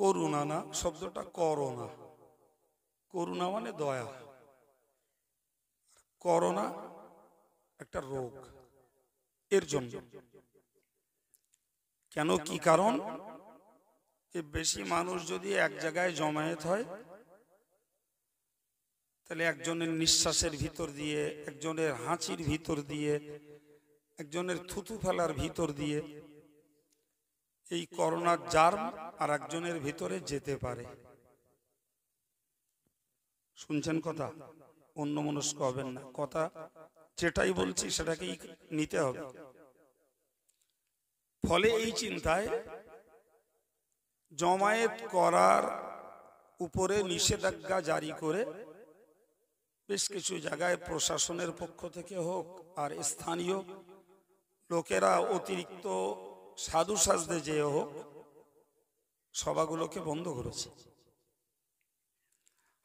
করুণা না, শব্দটা করোনা। করুণা মানে দয়া, করোনা একটা রোগ। এর জন্য কেন, কি কারণ? বেশি মানুষ যদি এক জায়গায় জমায়েত হয়, তাহলে একজনের নিঃশ্বাসের ভিতর দিয়ে, একজনের হাঁচির ভিতর দিয়ে, একজনের থুতু ফেলার ভিতর দিয়ে এই করোনার জার্ম আর একজনের ভিতরে যেতে পারে। শুনছেন কথা? অন্যমনস্ক হবেন না, কথা যেটাই বলছি সেটাকেই নিতে হবে। ফলে এই চিন্তায় জমায়েত করার উপরে নিষেধাজ্ঞা জারি করে বেশ কিছু জায়গায় প্রশাসনের পক্ষ থেকে হোক আর স্থানীয় লোকেরা অতিরিক্ত সাধু সাজতে যেয়ে হোক, সভাগুলোকে বন্ধ করেছে।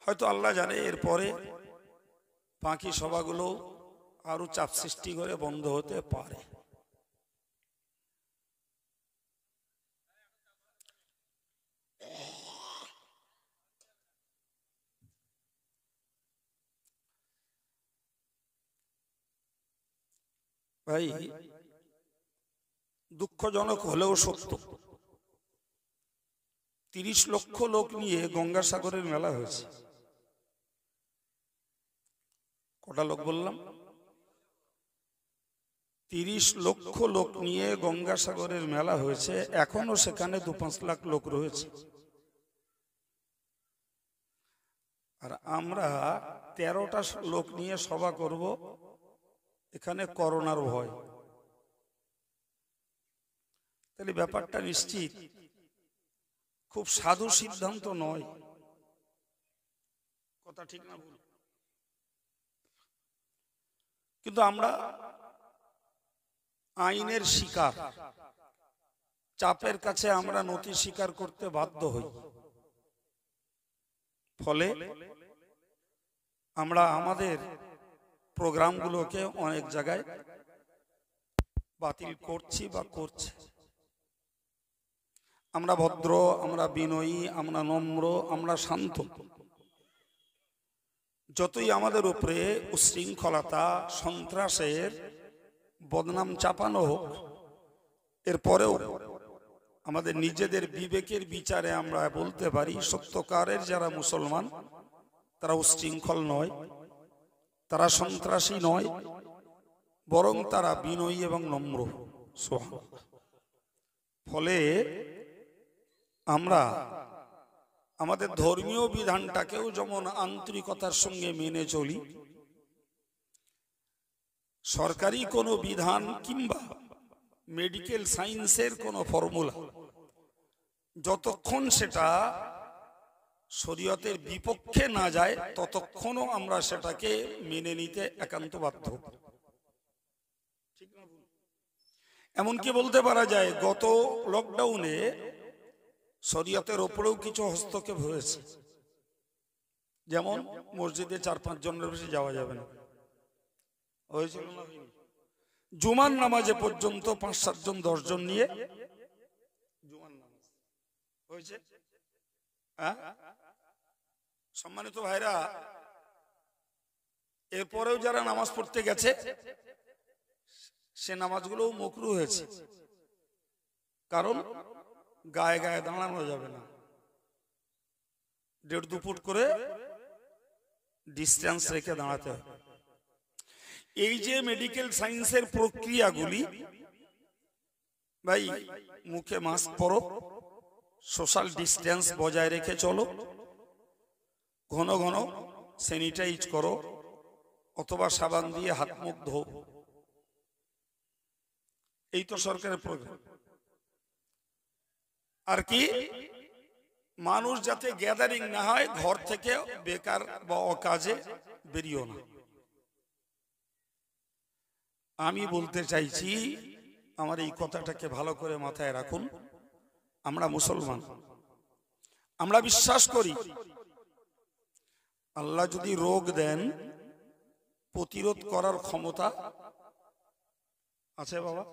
হয়তো আল্লাহ জানে এরপরে বাকি সভাগুলো আরো চাপ সৃষ্টি করে বন্ধ হতে পারে। ভাই, দুঃখজনক হলেও সত্য, 30 লক্ষ লোক নিয়ে গঙ্গাসাগরের মেলা হয়েছে। কটা লোক বললাম? 30 লক্ষ লোক নিয়ে গঙ্গাসাগরের মেলা হয়েছে। এখনো সেখানে 2-5 লাখ লোক রয়েছে। আর আমরা 13টা লোক নিয়ে সভা করব, এখানে করোনার ভয়। তাহলে ব্যাপারটা নিশ্চিত খুব সাধু সিদ্ধান্ত নয়। কথা ঠিক না ভুল? কিন্তু আমরা আইনের শিকার, চাপের কাছে আমরা নথি স্বীকার করতে বাধ্য হই। ফলে আমরা আমাদের প্রোগ্রামগুলোকে অনেক জায়গায় বাতিল করছি বা করছি। আমরা ভদ্র, আমরা বিনয়ী, আমরা নম্র, আমরা শান্ত। যতই আমাদের উপরে উচ্ছৃঙ্খলতা, সন্ত্রাসের বদনাম চাপানো হোক, এরপরেও আমাদের নিজেদের বিবেকের বিচারে আমরা বলতে পারি সত্যকারের যারা মুসলমান তারা উচ্ছৃঙ্খল নয়, তারা সন্ত্রাসী নয়, বরং তারা বিনয়ী এবং নম্র। ফলে আমরা আমাদের ধর্মীয় বিধানটাকেও যেমন আন্তরিকতার সঙ্গে মেনে চলি, সরকারি কোনো বিধান কিংবা মেডিকেল সায়েন্সের কোনো ফর্মুলা যতক্ষণ সেটা শরীয়তের বিপক্ষে না যায় ততক্ষণও আমরা সেটাকে মেনে নিতে একান্ত বাধ্য। এমনকি বলতে পারা যায় গত লকডাউনে শরীয়তের ওপরেও কিছু হস্তক্ষেপ হয়েছে। যেমন মসজিদে 4-5 জনের বেশি যাওয়া যাবে না, হয়েছিল না? জুমার নামাজে পর্যন্ত 5-7 জন 10 জন নিয়ে জুমার নামাজ হয়েছে। সম্মানিত ভাইরা, এরপরেও যারা নামাজ পড়তে গেছে সে নামাজগুলো মকরু হয়েছে, কারণ গায়ে গায়ে দাঁড়ানো যাবে না, 1.5-2 ফুট করে ডিস্টেন্স রেখে দাঁড়াতে হবে। এই যে মেডিকেল সায়েন্সের প্রক্রিয়াগুলি, ভাই মুখে মাস্ক পরো, সোশ্যাল ডিস্টেন্স বজায় রেখে চলো, ঘন ঘন স্যানিটাইজ করো অথবা সাবান দিয়ে হাত মুখ ধো, এই তো সরকারের প্রোগ্রাম। আর কি, মানুষ যাতে গ্যাদারিং না হয়, ঘর থেকে বেকার বা অকাজে বেরিয়েও না। আমি বলতে চাইছি, আমার এই কথাটাকে ভালো করে মাথায় রাখুন, আমরা মুসলমান, আমরা বিশ্বাস করি আল্লাহ যদি রোগ দেন প্রতিরোধ করার ক্ষমতা আছে বাবা,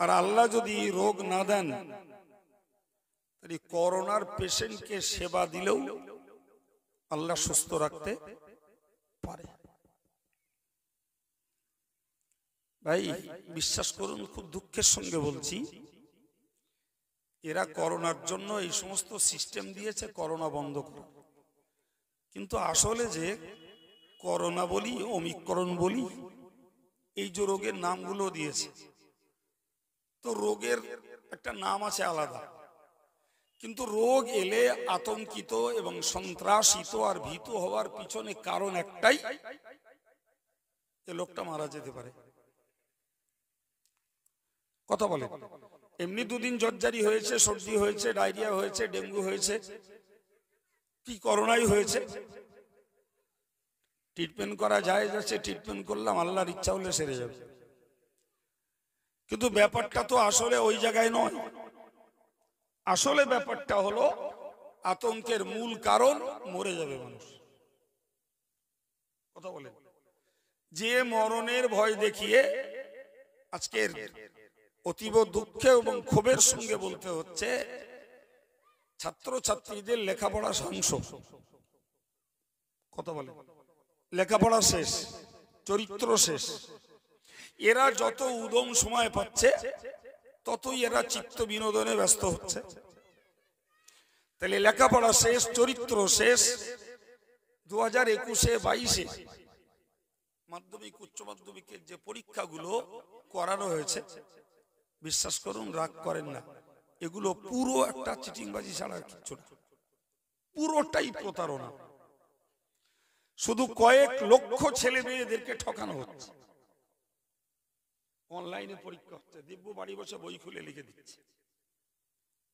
আর আল্লাহ যদি রোগ না দেন করোনার পেশেন্টকে সেবা দিলেও আল্লাহ সুস্থ রাখতে পারে। ভাই বিশ্বাস করুন, খুব দুঃখের সঙ্গে বলছি, এরা করোনার জন্য এই সমস্ত সিস্টেম দিয়েছে করোনা বন্ধ করা, কিন্তু আসলে যে করোনা বলি, ওমিক্রন বলি, এই যে রোগের নামগুলো দিয়েছে, তো রোগের একটা নাম আছে আলাদা, কিন্তু রোগ এলে আতঙ্কিত এবং সন্ত্রাসিত আর ভীত হওয়ার পিছনে কারণ একটাই, এ লোকটা মারা যেতে পারে। কথা বলে, এমনি দুদিন জ্বরজারি হয়েছে, সর্দি হয়েছে, ডায়রিয়া হয়েছে, ডেঙ্গু হয়েছে, কি করোনাই হয়েছে, ট্রিটমেন্ট করা যায়, যাচ্ছে ট্রিটমেন্ট করলাম, আল্লাহর ইচ্ছা হলে সেরে যাবে। কিন্তু ব্যাপারটা তো আসলে ওই জায়গায় নয়। আসলে ব্যাপারটা হলো আতঙ্কের মূল কারণ মরে যাবে মানুষ। কথা বলে, যে মরণের ভয় দেখিয়ে আজকের অতীব দুঃখে এবং ক্ষোভের সঙ্গে বলতে হচ্ছে, ছাত্র ছাত্রীদের লেখাপড়া ধ্বংস। কথা বলে, লেখাপড়া শেষ, চরিত্র শেষ। এরা যত উদম সময় পাচ্ছে ততই এরা চিত্ত বিনোদনে ব্যস্ত হচ্ছে। তাহলে লেখাপড়া শেষ, চরিত্র শেষ। 2021-22 মাধ্যমিক উচ্চ মাধ্যমিকের যে পরীক্ষাগুলো করানো হয়েছে, বিশ্বাস করুন, রাগ করেন না, এগুলো পুরো একটা চিটিংবাজি ছাড়া আর কিচ্ছু না, পুরোটাই প্রতারণা। শুধু কয়েক লক্ষ ছেলে মেয়েদেরকে ঠকানো হচ্ছে। অনলাইনে পরীক্ষা হচ্ছে, দিব্য বাড়ি বসে বই খুলে লিখে দিচ্ছে।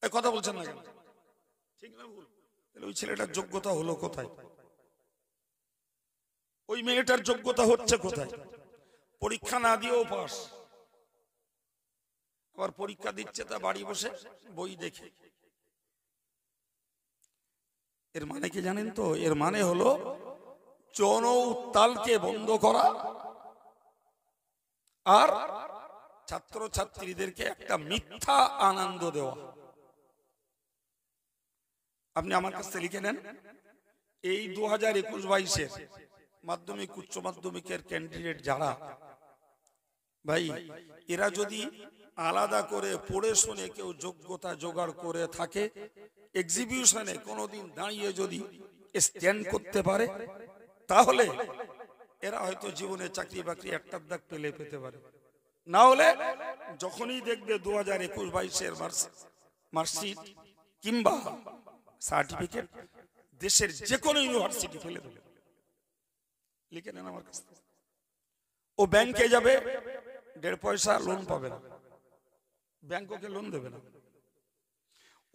এই কথা বলছেন না কেন? ঠিক না ভুল? তাহলে ওই ছেলেটার যোগ্যতা হলো কোথায়? ওই মেয়েটার যোগ্যতা হচ্ছে কোথায়? পরীক্ষা না দিয়েও পাস, আবার পরীক্ষা দিচ্ছে তা বাড়ি বসে বই দেখে। এর মানে কি জানেন তো? এর মানে হলো জন উত্তালকে বন্ধ করা আর ছাত্র ছাত্রীদেরকে একটা মিথ্যা আনন্দ দেওয়া। আপনি আমার কাছে লিখে নেন, এই 2021-22 মাধ্যমিক উচ্চ মাধ্যমিকের ক্যান্ডিডেট যারা, ভাই এরা যদি আলাদা করে পড়ে শুনে কেউ যোগ্যতা জোগাড় করে থাকে, এক্সিবিশনে কোনোদিন দাঁড়িয়ে যদি স্ট্যান্ড করতে পারে, তাহলে এরা হয়তো জীবনে চাকরি বাকরি একটার দাগ পেতে পারে। না হলে যখনই দেখবে 2021-22 মার্কশিট কিংবা সার্টিফিকেট, দেশের যে কোনো ইউনিভার্সিটি ফেলে দেবে। লিখে নেন আমার কাছে। ও ব্যাংকে যাবে, 1.5 পয়সা লোন পাবে না, ব্যাংক ওকে লোন দেবে না।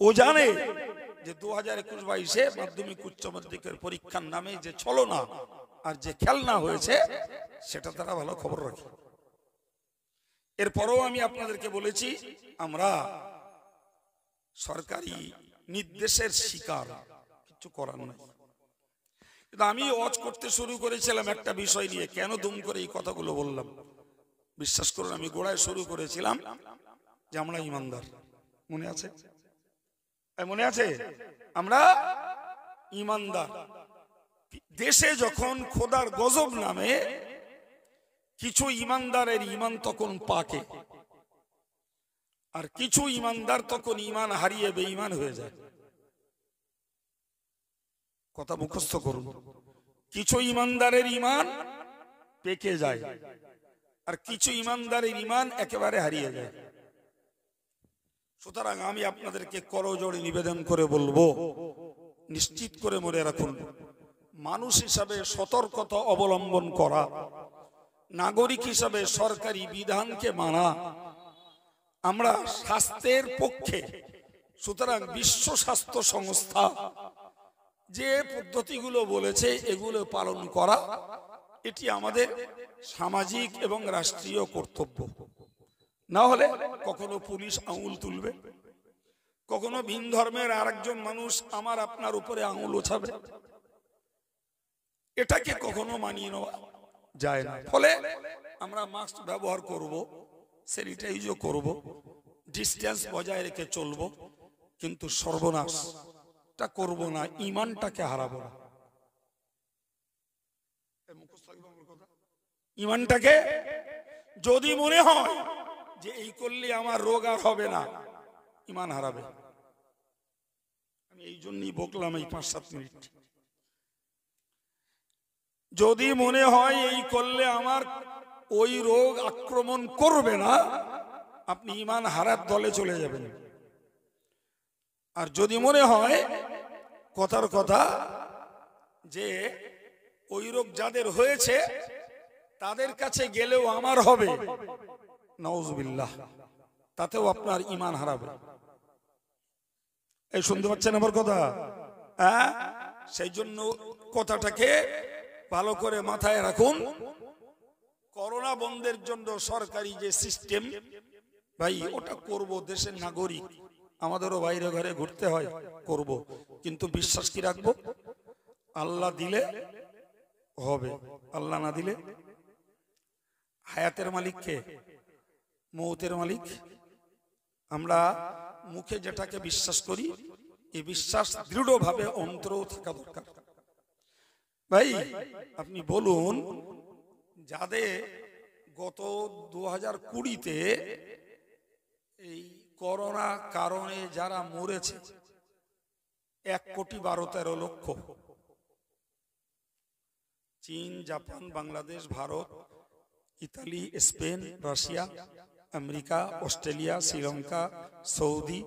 ও জানে যে 2021-22 মাধ্যমিক উচ্চ মাধ্যমিকের পরীক্ষার নামে যে ছলনা আর যে খেলনা হয়েছে, সেটা তারা ভালো খবর রাখে। এরপরও আমি আপনাদেরকে বলেছি, আমরা সরকারি নির্দেশের শিকার, কিছু করার নাই। কিন্তু আমি ওয়াচ করতে শুরু করেছিলাম একটা বিষয় নিয়ে। কেন দুম করে এই কথাগুলো বললাম? বিশ্বাস করুন, আমি গোড়ায় শুরু করেছিলাম যে আমরা ইমানদার। মনে আছে? মনে আছে? আমরা ইমানদার। দেশে যখন খোদার গজব নামে, কিছু ইমানদারের ইমান তখন পাকে, আর কিছু ইমানদার তখন ইমান হারিয়ে বেঈমান হয়ে যায়। কথা মুখস্থ করুন, কিছু ইমানদারের ইমান পেকে যায়, আর কিছু ইমানদারের ইমান একেবারে হারিয়ে যায়। সুতরাং আমি আপনাদেরকে করজোড়ে নিবেদন করে বলবো, নিশ্চিত করে মনে রাখুন, মানুষ হিসাবে সতর্কতা অবলম্বন করা, নাগরিক হিসাবে সরকারি বিধানকে মানা, আমরা স্বাস্থ্যের পক্ষে। সুতরাং বিশ্ব স্বাস্থ্য সংস্থা যে পদ্ধতিগুলো বলেছে, এগুলো পালন করা, এটি আমাদের সামাজিক এবং রাষ্ট্রীয় কর্তব্য। না হলে কখনো পুলিশ আঙুল তুলবে, কখনো ভিন ধর্মের আরেকজন মানুষ আমার আপনার উপরে আঙুল ওঠাবে, এটাকে কখনো মানিয়ে নেওয়া যায় না। ফলে আমরা মাস্ক ব্যবহার করব, স্যানিটাইজও করব, ডিস্টেন্স বজায় রেখে চলব, কিন্তু সর্বনাশটা করব না, ইমানটাকে হারাবো না। ইমানটাকে যদি মনে হয় যে এই করলে আমার রোগ আর হবে না, ইমান হারাবে। আমি এই জন্যই বকলাম এই 5-7 মিনিট। যদি মনে হয় এই করলে আমার ওই রোগ আক্রমণ করবে না, আপনি ইমান হারার দলে চলে যাবেন। আর যদি মনে হয় কথার কথা যে ওই রোগ যাদের হয়েছে তাদের কাছে গেলেও আমার হবে, নাউজুবিল্লাহ, তাতেও আপনার ইমান হারাবে। এই শুনতে পাচ্ছেন আমার কথা? হ্যাঁ, সেই জন্য কথাটাকে ভালো করে মাথায় রাখুন। করোনা বন্ধের জন্য সরকারি যে সিস্টেম, ভাই ওটা করব, দেশের নাগরিক, আমাদেরও বাইরে ঘরে ঘুরতে হয়, করব, কিন্তু বিশ্বাস কি রাখবো? আল্লাহ দিলে হবে, আল্লাহ না দিলে। হায়াতের মালিক কে? মৌতের মালিক। আমরা মুখে যেটাকে বিশ্বাস করি, এই বিশ্বাস দৃঢ়ভাবে অন্তরেও থাকা দরকার। ভাই আপনি বলুন, যাদের গত 2020-তে এই করোনা কারণে যারা মরেছে 1,12,13,00,000, চীন, Japan, Bangladesh, Bharat, Italy, Spain, Russia, America, Australia, Sri Lanka, Saudi,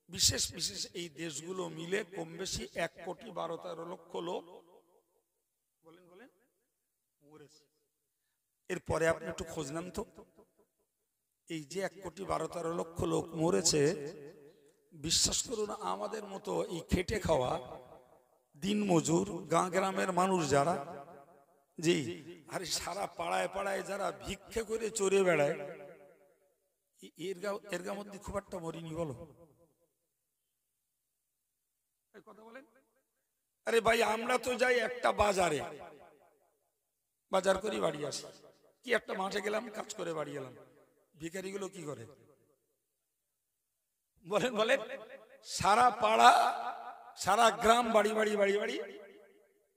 বিশেষ বিশেষ এই দেশগুলো মিলে কম বেশি 1,12,13,00,000 লোক মরেছে। এরপরে আপনি একটু খোঁজ নেন তো, এই যে 1,12,13,00,000 লোক মরেছে, বিশ্বাস করুন আমাদের মতো এই খেটে খাওয়া দিনমজুর গাঁ গ্রামের মানুষ যারা, জি, আরে সারা পাড়ায় পাড়ায় যারা ভিক্ষে করে চড়ে বেড়ায়, এর মধ্যে খুব একটা মরিনি বলো? কথা বলেন। আরে ভাই আমরা তো যাই একটা বাজারে, বাজার করি বাড়ি আসি, কি একটা মাঠে গেলাম কাজ করে বাড়ি এলাম, ভিখারিগুলো কি করে বলেন বলেন? সারা পাড়া সারা গ্রাম বাড়ি বাড়ি বাড়ি বাড়ি।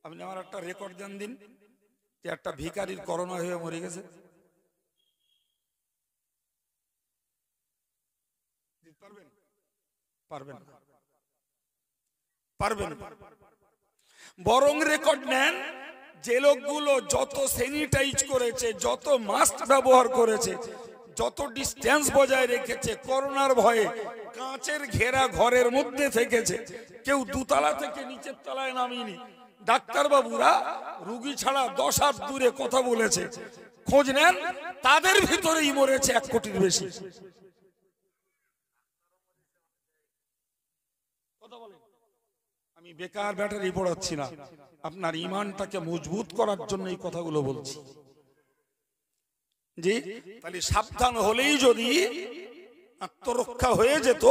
আপনি আমার একটা রেকর্ড দেন দিন যে একটা ভিখারির করোনা হয়ে মরে গেছে, পারবেন? পারবেন না, পারবেন না। বরং রেকর্ড নেন যে লোকগুলো যত স্যানিটাইজ করেছে, যত মাস্ক ব্যবহার করেছে, যত ডিস্টেন্স বজায় রেখেছে, করোনার ভয়ে কাঁচের ঘেরা ঘরের মধ্যে থেকেছে, কেউ দুতলা থেকে নিচের তলায় নামিনি, ডাক্তার বাবুরা রুগী ছাড়া 10 হাত দূরে কথা বলেছে, খোঁজ নেন তাদের ভিতরেই মরেছে 1 কোটির বেশি। আমি বেকার ব্যাটারি পড়াচ্ছি না, আপনার ইমানটাকে মজবুত করার জন্য এই কথাগুলো বলছি। জি, তাহলে সাবধান হলেই যদি আত্মরক্ষা হয়ে যেত,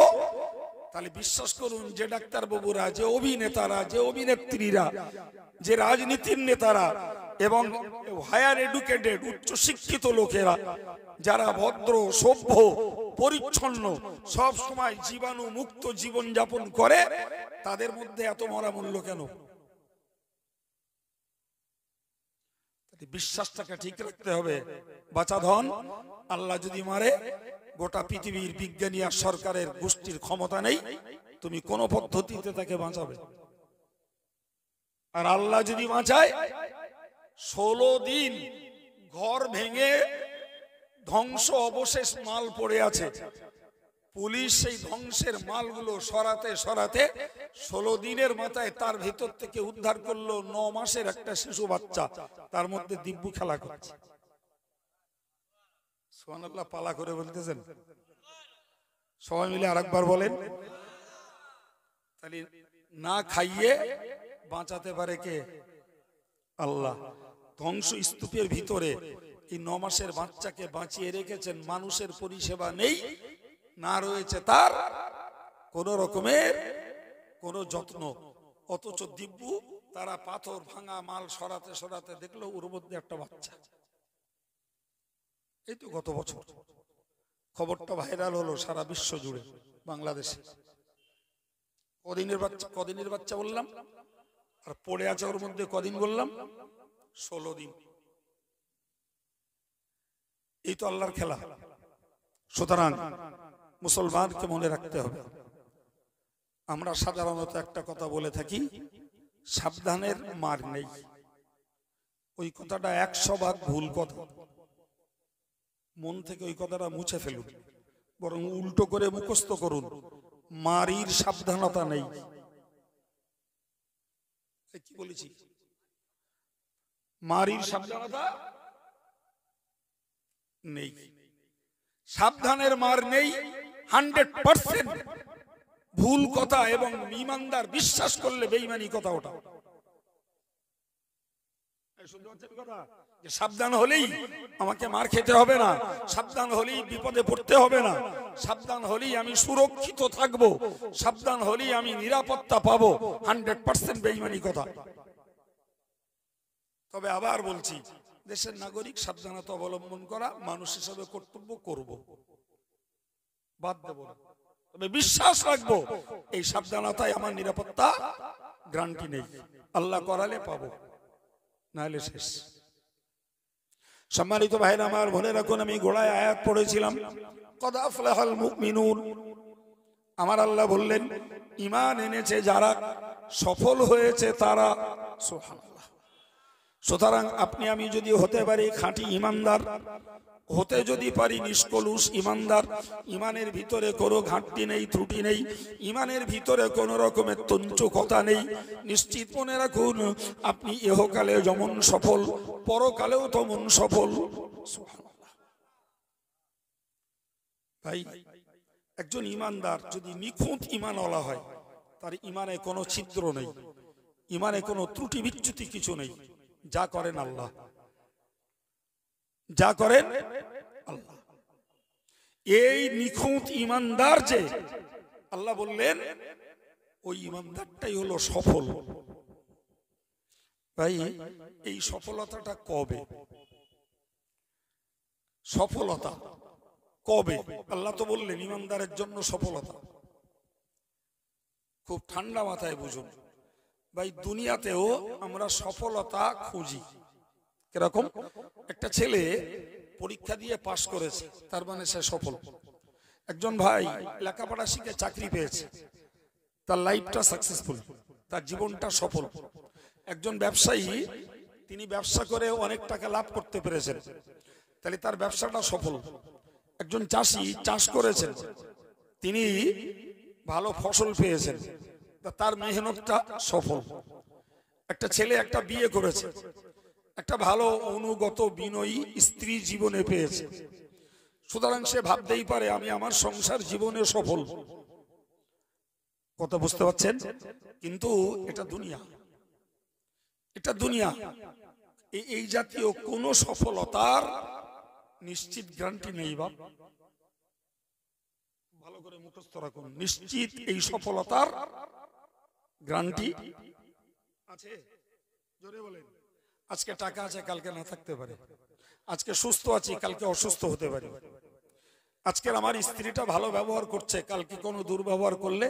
তাহলে বিশ্বাস করুন যে ডাক্তার বাবুরা, যে অভিনেতারা, যে অভিনেত্রীরা, যে রাজনীতির নেতারা এবং হায়ার এডুকেটেড উচ্চ শিক্ষিত লোকেরা যারা ভদ্র, সভ্য, পরিচ্ছন্ন, সব সময় জীবাণু মুক্ত জীবন যাপন করে, তাদের মধ্যে এত মরা মূল্য কেন? বিশ্বাসটাকে ঠিক রাখতে হবে। বাঁচা ধন, আল্লাহ যদি মারে, গোটা পৃথিবীর বিজ্ঞানী আর সরকারের গোষ্ঠীর ক্ষমতা নেই তুমি কোন পদ্ধতিতে তাকে বাঁচাবে। আর আল্লাহ যদি বাঁচায়, 16 দিন ঘর ভেঙে ধ্বংস অবশেষ মাল পড়ে আছে, পুলিশ সেই ধ্বংসের মালগুলো সরাতে সরাতে 16 দিনের মাথায় তার ভিতর থেকে উদ্ধার করলো 9 মাসের একটা শিশু বাচ্চা, তার মধ্যে দিব্যু খেলা করছে। সুবহানাল্লাহ, পালা করে বলতেছেন, সবাই মিলে আরেকবার বলেন। তাহলে না খাইয়ে বাঁচাতে পারে কে? আল্লাহ। ধ্বংস স্তূপের ভিতরে এই 9 মাসের বাচ্চাকে বাঁচিয়ে রেখেছেন, মানুষের পরিষেবা নেই, না রয়েছে তার কোন রকমের কোন যত্ন, অথচ দিব্যু তারা পাথর ভাঙা মাল সরাতে সরাতে দেখলো ওর মধ্যে একটা বাচ্চা। এই তো গত বছর খবরটা ভাইরাল হলো সারা বিশ্ব জুড়ে, বাংলাদেশে। কদিনের বাচ্চা বললাম, আর পড়ে আছে ওর মধ্যে কদিন বললাম, 16 দিন। এই তো আল্লাহর খেলা। সুতরাং মুসলমানকে মনে রাখতে হবে। আমরা সাধারণত একটা কথা বলে থাকি, সাবধানের মার নেই। ওই কথাটা 100 ভাগ ভুল কথা। মন থেকে ওই কথাটা মুছে ফেলুন, বরং উল্টো করে মুখস্থ করুন, মারির সাবধানতা নেই। কি বলেছি? মারির সাবধানতা নেই। সাবধানের মার নেই 100%। ভুল কথা এবং ইমানদার বিশ্বাস করলে বেঈমানি কথা ওটা। সাবধান হলেই আমাকে মার খেতে হবে না, সাবধান হলেই বিপদে পড়তে হবে না, সাবধান হলেই আমি সুরক্ষিত থাকবো, সাবধান হলেই আমি নিরাপত্তা পাবো, 100% বেঈমানি কথা। তবে আবার বলছি, দেশের নাগরিক সাবধানতা অবলম্বন করা মানুষ হিসেবে কর্তব্য করব, বাদ দেব না। তবে বিশ্বাস রাখবো এই সাবধানতায় আমার নিরাপত্তা গ্যারান্টি নেই। আল্লাহ করালে পাবো, নাহলে শেষ। সম্মানিত ভাইরা আমার, মনে রাখুন, আমি গোড়ায় আয়াত পড়েছিলাম, কদ আফলাহাল মুমিনুন। আমার আল্লাহ বললেন, ঈমান এনেছে যারা, সফল হয়েছে তারা। সুবহানাল্লাহ। সুতরাং আপনি আমি যদি হতে পারি খাঁটি ঈমানদার, হতে যদি পারি নিষ্কলুষ ঈমানদার, ঈমানের ভিতরে কোনো ঘাটতি নেই, ত্রুটি নেই, ঈমানের ভিতরে কোনো রকমের তঞ্চকতা নেই, নিশ্চিত মনে রাখুন আপনি ইহকালে যেমন সফল, পরকালেও তেমন সফল। ভাই, একজন ঈমানদার যদি নিখুঁত ঈমানওয়ালা হয়, তার ঈমানে কোনো ছিদ্র নেই, ঈমানে কোনো ত্রুটি বিচ্যুতি কিছু নেই। যা করেন আল্লাহ, যা করেন আল্লাহ। এই নিখুঁত ঈমানদার যে, আল্লাহ বললেন ওই ঈমানদারটাই হলো সফল। ভাই, এই সফলতাটা কবে? সফলতা কবে? আল্লাহ তো বললেন ঈমানদারের জন্য সফলতা। খুব ঠান্ডা মাথায় বুঝুন ভাই, দুনিয়াতেও আমরা সফলতা খুঁজি। কিরকম? একটা ছেলে পরীক্ষা দিয়ে পাশ করেছে, তার মানে সে সফল। একজন ভাই লেখাপড়া শিখে চাকরি পেয়েছে, তার লাইফটা সাকসেসফুল, তার জীবনটা সফল। একজন ব্যবসায়ী, তিনি ব্যবসা করে অনেক টাকা লাভ করতে পেরেছেন, তাহলে তার ব্যবসাটা সফল। একজন চাষি চাষ করেছেন, তিনি ভালো ফসল পেয়েছেন, তার মেহনতটা সফল। একটা ছেলে একটা বিয়ে করেছে, একটা ভালো অনুগত বিনয়ী স্ত্রী জীবনে পেয়েছে, সুতরাং সে ভাবতেই পারে আমি আমার সংসার জীবনে সফল। কথা বুঝতে পারছেন? কিন্তু এটা দুনিয়া, এটা দুনিয়া। এই জাতীয় কোন সফলতার নিশ্চিত গ্যারান্টি নেই। বাপ, ভালো করে মুখস্থ রাখুন, নিশ্চিত এই সফলতার গ্যারান্টি আছে? জোরে বলেন। আজকে টাকা আছে, কালকে না থাকতে পারে। আজকে সুস্থ আছি, কালকে অসুস্থ হতে পারে। আজকের আমার স্ত্রীটা ভালো ব্যবহার করছে, কালকে কোনো দুর্ব্যবহার করলে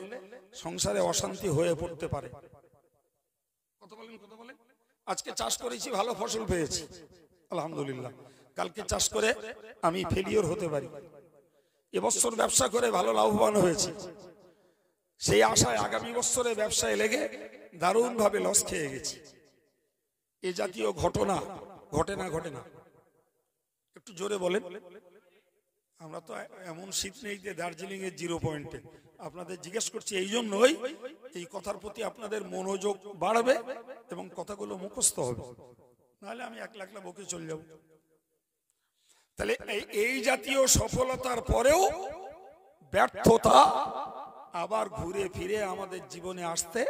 সংসারে অশান্তি হয়ে পড়তে পারে। কথা বলেন, কথা বলেন। আজকে চাষ করেছি, ভালো ফসল পেয়েছি, আলহামদুলিল্লাহ। কালকে চাষ করে আমি ফেলিওর হতে পারি। এবছর ব্যবসা করে ভালো লাভবান হয়েছি, সেই আশায় আগামী বছরে ব্যবসায় লেগে দারুণ ভাবে লস খেয়ে গেছি। এ জাতীয় ঘটনা ঘটে না? ঘটে না? একটু জোরে বলেন। আমরা তো এমন শীত নেই যে দার্জিলিং এর 0 পয়েন্টে। আপনাদের জিজ্ঞেস করছি এই জন্যই, এই কথার প্রতি আপনাদের মনোযোগ বাড়বে এবং কথাগুলো মুখস্থ হবে, নাহলে আমি একলা একলা বকে চলে যাব। তাহলে এই জাতীয় সফলতার পরেও ব্যর্থতা আবার ঘুরে ফিরে আমাদের জীবনে আসতে,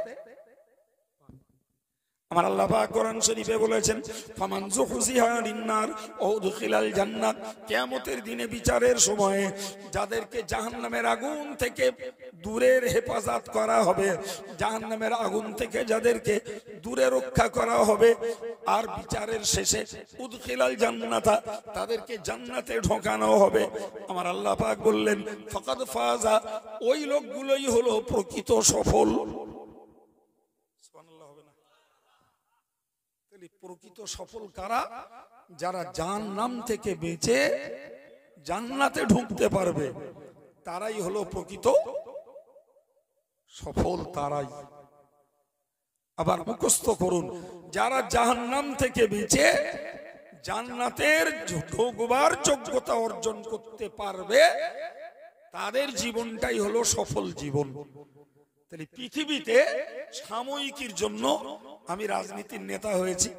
আমার আল্লাহ পাক কোরআন শরীফে বলেছেন, ফামান যুহজিহা আনিন নার ওয়া উদখিলাল জান্নাত, কিয়ামতের দিনে বিচারের সময়ে যাদেরকে জাহান্নামের আগুন থেকে দূরের হেফাজত করা হবে, জাহান্নামের আগুন থেকে যাদেরকে দূরে রক্ষা করা হবে, আর বিচারের শেষে উদখিলাল জান্নাতা, তাদেরকে জান্নাতে ঢোকানো হবে। আমার আল্লাহ পাক বললেন, ফাকাদ ফাজা, ওই লোকগুলোই হলো প্রকৃত সফল। সুবহানাল্লাহ হবে না? তাহলে প্রকৃত সফল কারা? যারা জাহান্নাম থেকে বেঁচে জান্নাতে ঢুকতে পারবে, তারাই হলো প্রকৃত সফল। তারাই। আবার মুখস্থ করুন, যারা জাহান্নাম থেকে বেঁচে জান্নাতের ঢোকবার যোগ্যতা অর্জন করতে পারবে, তাদের জীবনটাই হলো সফল জীবন। তাহলে পৃথিবীতে সাময়িকের জন্য আমি রাজনীতির নেতা হয়েছি,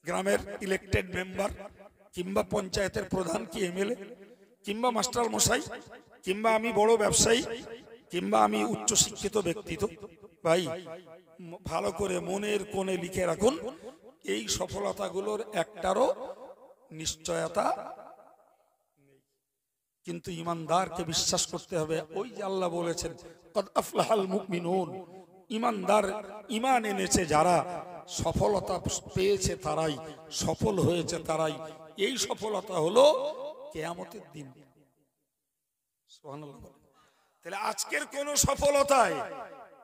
গ্রামের ইলেক্টেড মেম্বার, কিংবা পঞ্চায়েতের প্রধান কি এমএলএ, কিংবা মাস্টার মশাই, কিংবা আমি বড় ব্যবসায়ী, কিংবা আমি উচ্চ শিক্ষিত ব্যক্তিত্ব, ভাই ভালো করে মনের কোণে লিখে রাখুন, এই সফলতাগুলোর একটারও নিশ্চয়তা নেই। কিন্তু ইমানদারকে বিশ্বাস করতে হবে। ওই যে আল্লাহ বলেছেন, কদ আফলাহাল মুমিনুন, ইমানদার, ইমান এনেছে যারা, সফলতা পেয়েছে তারাই, সফল হয়েছে তারাই। এই সফলতা হলো কিয়ামতের দিন। সুবহানাল্লাহ। তাহলে আজকের কোন সফলতায়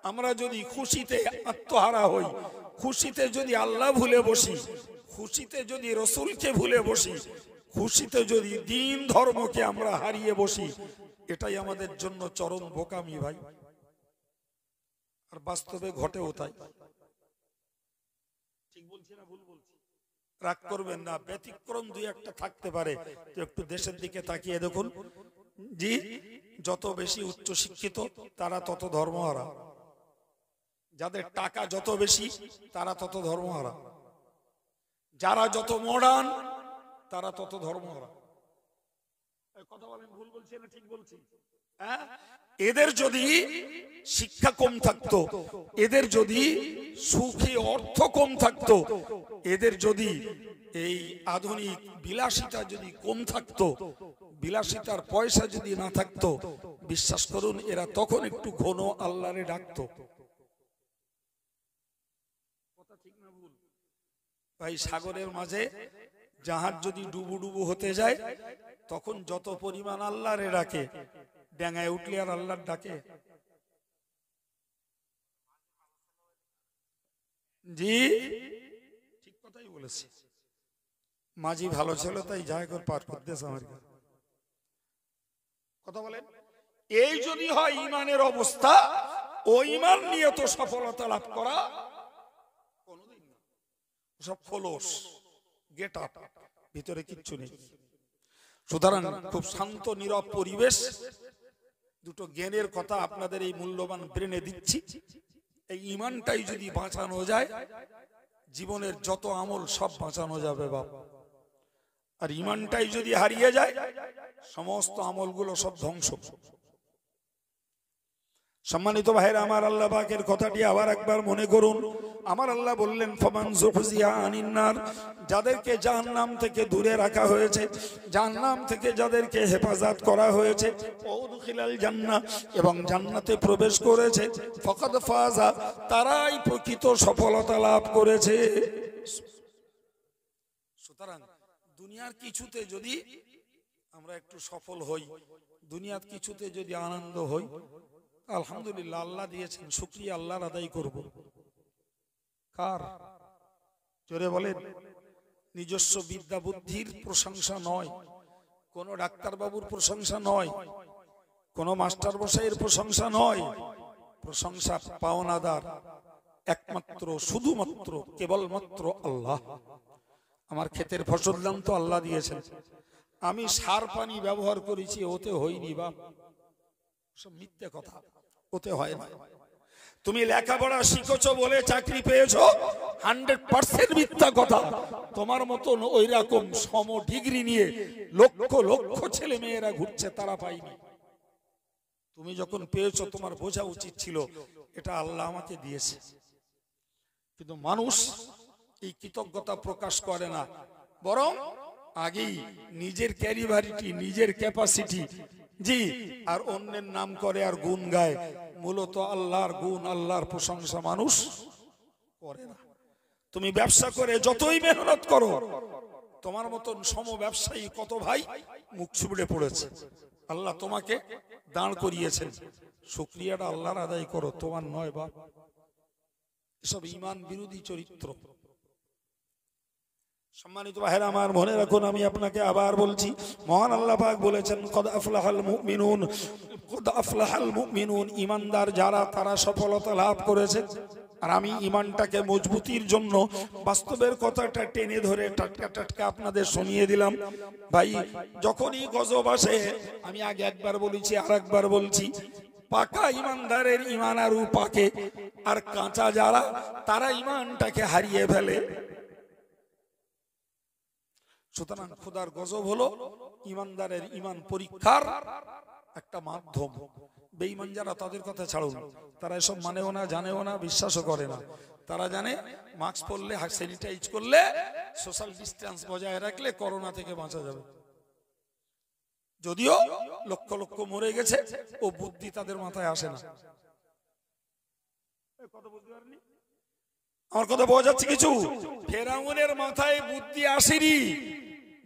আমরা যদি খুশিতে আত্মহারা হই, খুশিতে যদি আল্লাহ ভুলে বসি, খুশিতে যদি রসুলকে ভুলে বসি, খুশিতে যদি দিন ধর্মকে আমরা হারিয়ে বসি, এটাই আমাদের জন্য চরম বোকামি ভাই। আর বাস্তবে ঘটেও তাই। ঠিক বলছি না ভুল বলছি? রাগ করবেন না, ব্যতিক্রম দুই একটা থাকতে পারে। একটু দেশের দিকে তাকিয়ে দেখুন, জি, যত বেশি উচ্চ শিক্ষিত তারা তত ধর্মহারা, যাদের টাকা যত বেশি তারা তত ধর্মহারা, যারা যত মডার্ন তারা তত ধর্মহারা। কথা বলেন, ভুল বলছি না ঠিক বলছি? হ্যাঁ, এদের যদি শিক্ষা কম থাকতো, এদের যদি সুখী অর্থ কম থাকতো, এদের যদি এই আধুনিক বিলাসিতা যদি কম থাকতো, বিলাসিতার পয়সা যদি না থাকতো, বিশ্বাস করুন এরা তখন একটু ঘন আল্লাহরে ডাকতো। কথা ঠিক না ভুল? ভাই সাগরের মাঝে জাহাজ যদি ডুবু ডুবু হতে যায়, তখন যত পরিমাণ আল্লাহরে ডাকে, ডেঙ্গায় উঠলে আর আল্লাহর ডাকে? জি, ঠিক কথাই বলেছি। মাঝি ভালো ছিল তাই যাই করে পার করতেছে আমার কথা বলেন। এই যদি হয় ইমানের অবস্থা, ও ইমান নিয়ে তো সফলতা লাভ করা কোনদিন না। সব খোলস, গেট আপ, ভিতরে কিচ্ছু নেই। সুতরাং খুব শান্ত নীরব পরিবেশ, দুটো জ্ঞানের কথা আপনাদের এই মূল্যবান ব্রেনে দিচ্ছি। এই ইমানটাই যদি বাঁচানো যায়, জীবনের যত আমল সব বাঁচানো যাবে বাপ। আর ইমানটাই যদি হারিয়ে যায়, সমস্ত আমলগুলো সব ধ্বংস। সম্মানিত ভাইরা আমার, আল্লাহ পাকের কথাটি আবার একবার মনে করুন। আমার আল্লাহ বললেন, ফামান যুহজিহা আনিন নার, যাদেরকে জাহান্নাম থেকে দূরে রাখা হয়েছে, জাহান্নাম থেকে যাদেরকে হেফাজত করা হয়েছে, উদখিলাল জান্নাহ, এবং জান্নাতে প্রবেশ করেছে, ফাকাদ ফাজা, তারাই প্রকৃত সফলতা লাভ করেছে। সুতরাং দুনিয়ার কিছুতে যদি আমরা একটু সফল হই, দুনিয়ার কিছুতে যদি আনন্দ হই, আলহামদুলিল্লাহ, আল্লাহ দিয়েছেন, শুকরিয়া আল্লাহর আদায় করব। কার? জোরে বলেন। নিজস্ব বিদ্যা বুদ্ধির প্রশংসা নয়, কোন ডাক্তার বাবুর প্রশংসা নয়, কোন মাস্টার মশাইয়ের প্রশংসা নয়। প্রশংসা পাওনাদার একমাত্র, শুধুমাত্র, কেবলমাত্র আল্লাহ। আমার ক্ষেতের ফসল দাম তো আল্লাহ দিয়েছেন, আমি সার পানি ব্যবহার করেছি, ওতে হয়নি বাপ, সব মিথ্যে কথা, ওতে হয় না। তুমি লেখাপড়া শিখেছো বলে চাকরি পেয়েছো, 100% মিথ্যা কথা। তোমার মতন ওই রকম সম ডিগ্রি নিয়ে লক্ষ লক্ষ ছেলে মেয়েরা ঘুরছে, তারা পায়নি। তুমি যখন পেয়েছো তোমার বোঝা উচিত ছিল এটা আল্লাহ আমাকে দিয়েছে। কিন্তু মানুষ এই কৃতজ্ঞতা প্রকাশ করে না, বরং আগেই নিজের ক্যারিভারিটি, নিজের ক্যাপাসিটি, জি, আর অন্যের নাম করে আর গুণ গায়। মূলত আল্লাহর গুণ, আল্লাহর প্রশংসা মানুষ করে না। তুমি ব্যবসা করে যতই মেহনত করো, তোমার মতন সম ব্যবসায়ী কত ভাই মুখ ছুবড়ে পড়েছে। আল্লাহ তোমাকে দাঁড় করিয়েছেন, শুকরিয়াটা আল্লাহর আদায় করো, তোমার নয় বাপ। এসব ঈমান বিরোধী চরিত্র। সম্মানিত ভাইরা আমার, মনে রাখুন, আমি আপনাকে আবার বলছি, মহান আল্লাহ পাক বলেছেন কদ আফলাহাল মুমিনুন, কদ আফলাহাল মুমিনুন, ঈমানদার যারা তারা সফলতা লাভ করেছে। আর আমি ঈমানটাকে মজবুতির জন্য বাস্তবের কথাটা টেনে ধরে টাটকা টাটকা আপনাদের শুনিয়ে দিলাম। ভাই, যখনই গজব আসে, আমি আগে একবার বলেছি আর একবার বলছি, পাকা ঈমানদারের ঈমান আরও পাকে, আর কাঁচা যারা তারা ঈমানটাকে হারিয়ে ফেলে। সুতরাং খোদার গজব হলো ঈমানদারের ঈমান পরীক্ষার একটা মাধ্যম। বেঈমান যারা, তাদের কথা ছাড়ুন, তারা এসব মানেও না, জানেও না, বিশ্বাসও করে না। তারা জানে মাস্ক পরলে, স্যানিটাইজ করলে, সোশ্যাল ডিস্টেন্স বজায় রাখলে করোনা থেকে বাঁচা যাবে। যদিও লক্ষ লক্ষ মরে গেছে, ও বুদ্ধি তাদের মাথায় আসে না। আমার কথা বোঝা যাচ্ছে কিছু? ফেরাউনের মাথায় বুদ্ধি আসেনি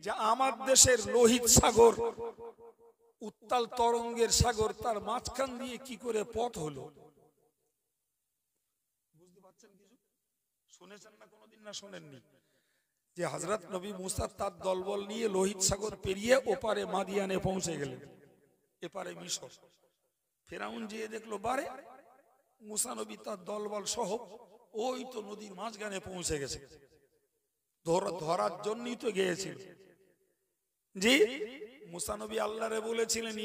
যে আমার দেশের লোহিত সাগর, উত্তাল তরঙ্গের সাগর, তার মাঝখান দিয়ে কি করে পথ হলো। বুঝতে পারছেন কিছু? শুনেছেন না কোনোদিন, না শোনেননি? যে হযরত নবী মুসা তার দলবল নিয়ে লোহিত সাগর পেরিয়ে ওপারে মাদিয়ানে পৌঁছে গেলেন, এপারে মিশর। ফেরাউন যেয়ে দেখলো বারে মুসা নবী তার দলবল সহ ওই তো নদীর মাঝখানে পৌঁছে গেছে। ধরার জন্যই তো গিয়েছিল। জি, মুসা নবী আল্লাহরে বলেছিলেন,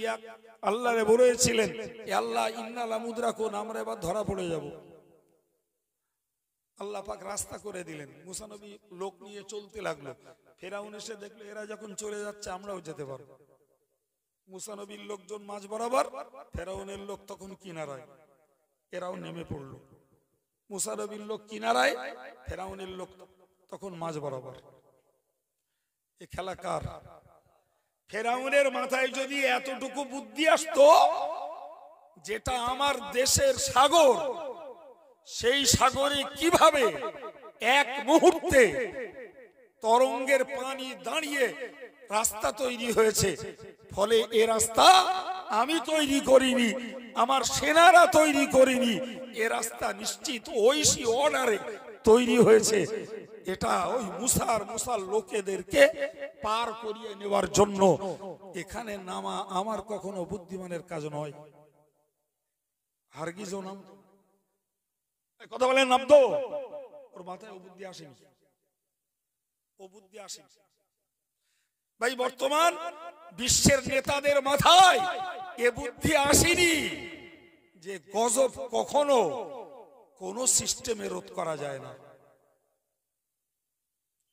আল্লাহরে বলেছিলেন, আল্লাহ ইন্না লামুদরাকুন, আমরা এবার ধরা পড়ে যাব। আল্লাহ পাক রাস্তা করে দিলেন। মুসা নবী লোক নিয়ে চলতে লাগলো। ফেরাউন এসে দেখলো এরা যখন চলে যাচ্ছে, আমরাও যেতে পারবো। মুসা নবীর লোকজন মাঝ বরাবর, ফেরাউনের লোক তখন কিনারায়, এরাও নেমে পড়লো। মুসা নবীর লোক কিনারায়, ফেরাউনের লোক তখন মাঝ বরাবর। এ খেলা কার? ফেরাউনের মাথায় যদি এতটুকু বুদ্ধি আসতো, যেটা আমার দেশের সাগর, সেই সাগরে কিভাবে এক মুহূর্তে তরঙ্গের পানি দাঁড়িয়ে রাস্তা তৈরি হয়েছে, ফলে এ রাস্তা আমি তৈরি করিনি, আমার সেনারা তৈরি করিনি, এ রাস্তা নিশ্চিত ঐশী অর্ডারে তৈরি হয়েছে। এটা ওই মুসার লোকেদেরকে পার করিয়ে নেওয়ার জন্য এখানে নামা আমার কখনো বুদ্ধিমানের কাজ নয়। হারগিজও নাম কথা বলেন, নামতো ওর মাথায় ও বুদ্ধি আসেনি, ও বুদ্ধি আসেনি। ভাই, বর্তমান বিশ্বের নেতাদের মাথায় এ বুদ্ধি আসেনি যে গজব কখনো কোন সিস্টেমে রোধ করা যায় না।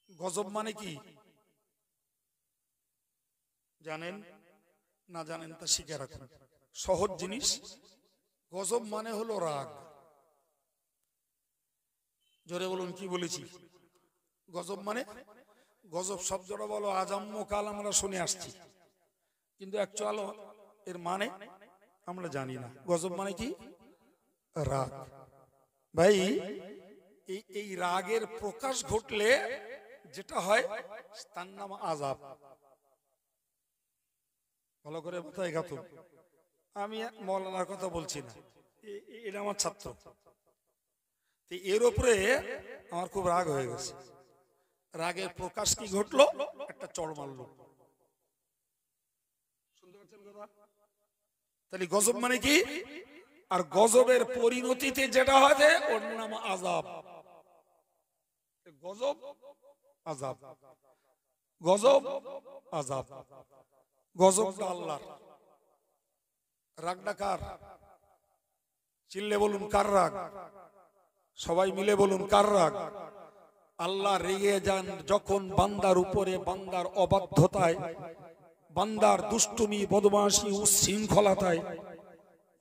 গজব মানে কি জানেন? না জানেন তা শিখে রাখুন। সহজ জিনিস। গজব মানে হলো রাগ। জোরে বলুন, কি বলেছি? গজব মানে, গজব শব্দটা বলো আজম্ম কাল আমরা শুনে আসছি, কিন্তু অ্যাকচুয়াল এর মানে আমরা জানি না। গজব মানে কি? রাগ। ভাই, এই রাগের প্রকাশ ঘটলে যেটা হয় তার নাম আযাব। ভালো করে মাথায় গাঁথুন। আমি মৌলানার কথা বলছি না, এটা আমার ছাত্র। এর উপরে আমার খুব রাগ হয়ে গেছে। রাগের প্রকাশ কি ঘটলো? একটা চড় মারলো। শুনতে পাচ্ছেন কথা? তাহলে গজব মানে কি? আর গজবের পরিণতিতে যেটা হয় ওর নাম আযাব। গজব আযাব, গজব আযাব। গজবটা আল্লাহর, রাগটা কার? চিল্লে বলুন কার রাগ? সবাই মিলে বলুন কার রাগ? আল্লাহ রেগে যান যখন বান্দার উপরে, বান্দার অবাধ্যতায়, বান্দার দুষ্টুমি, বদমাশি, উচ্ছৃঙ্খলতায়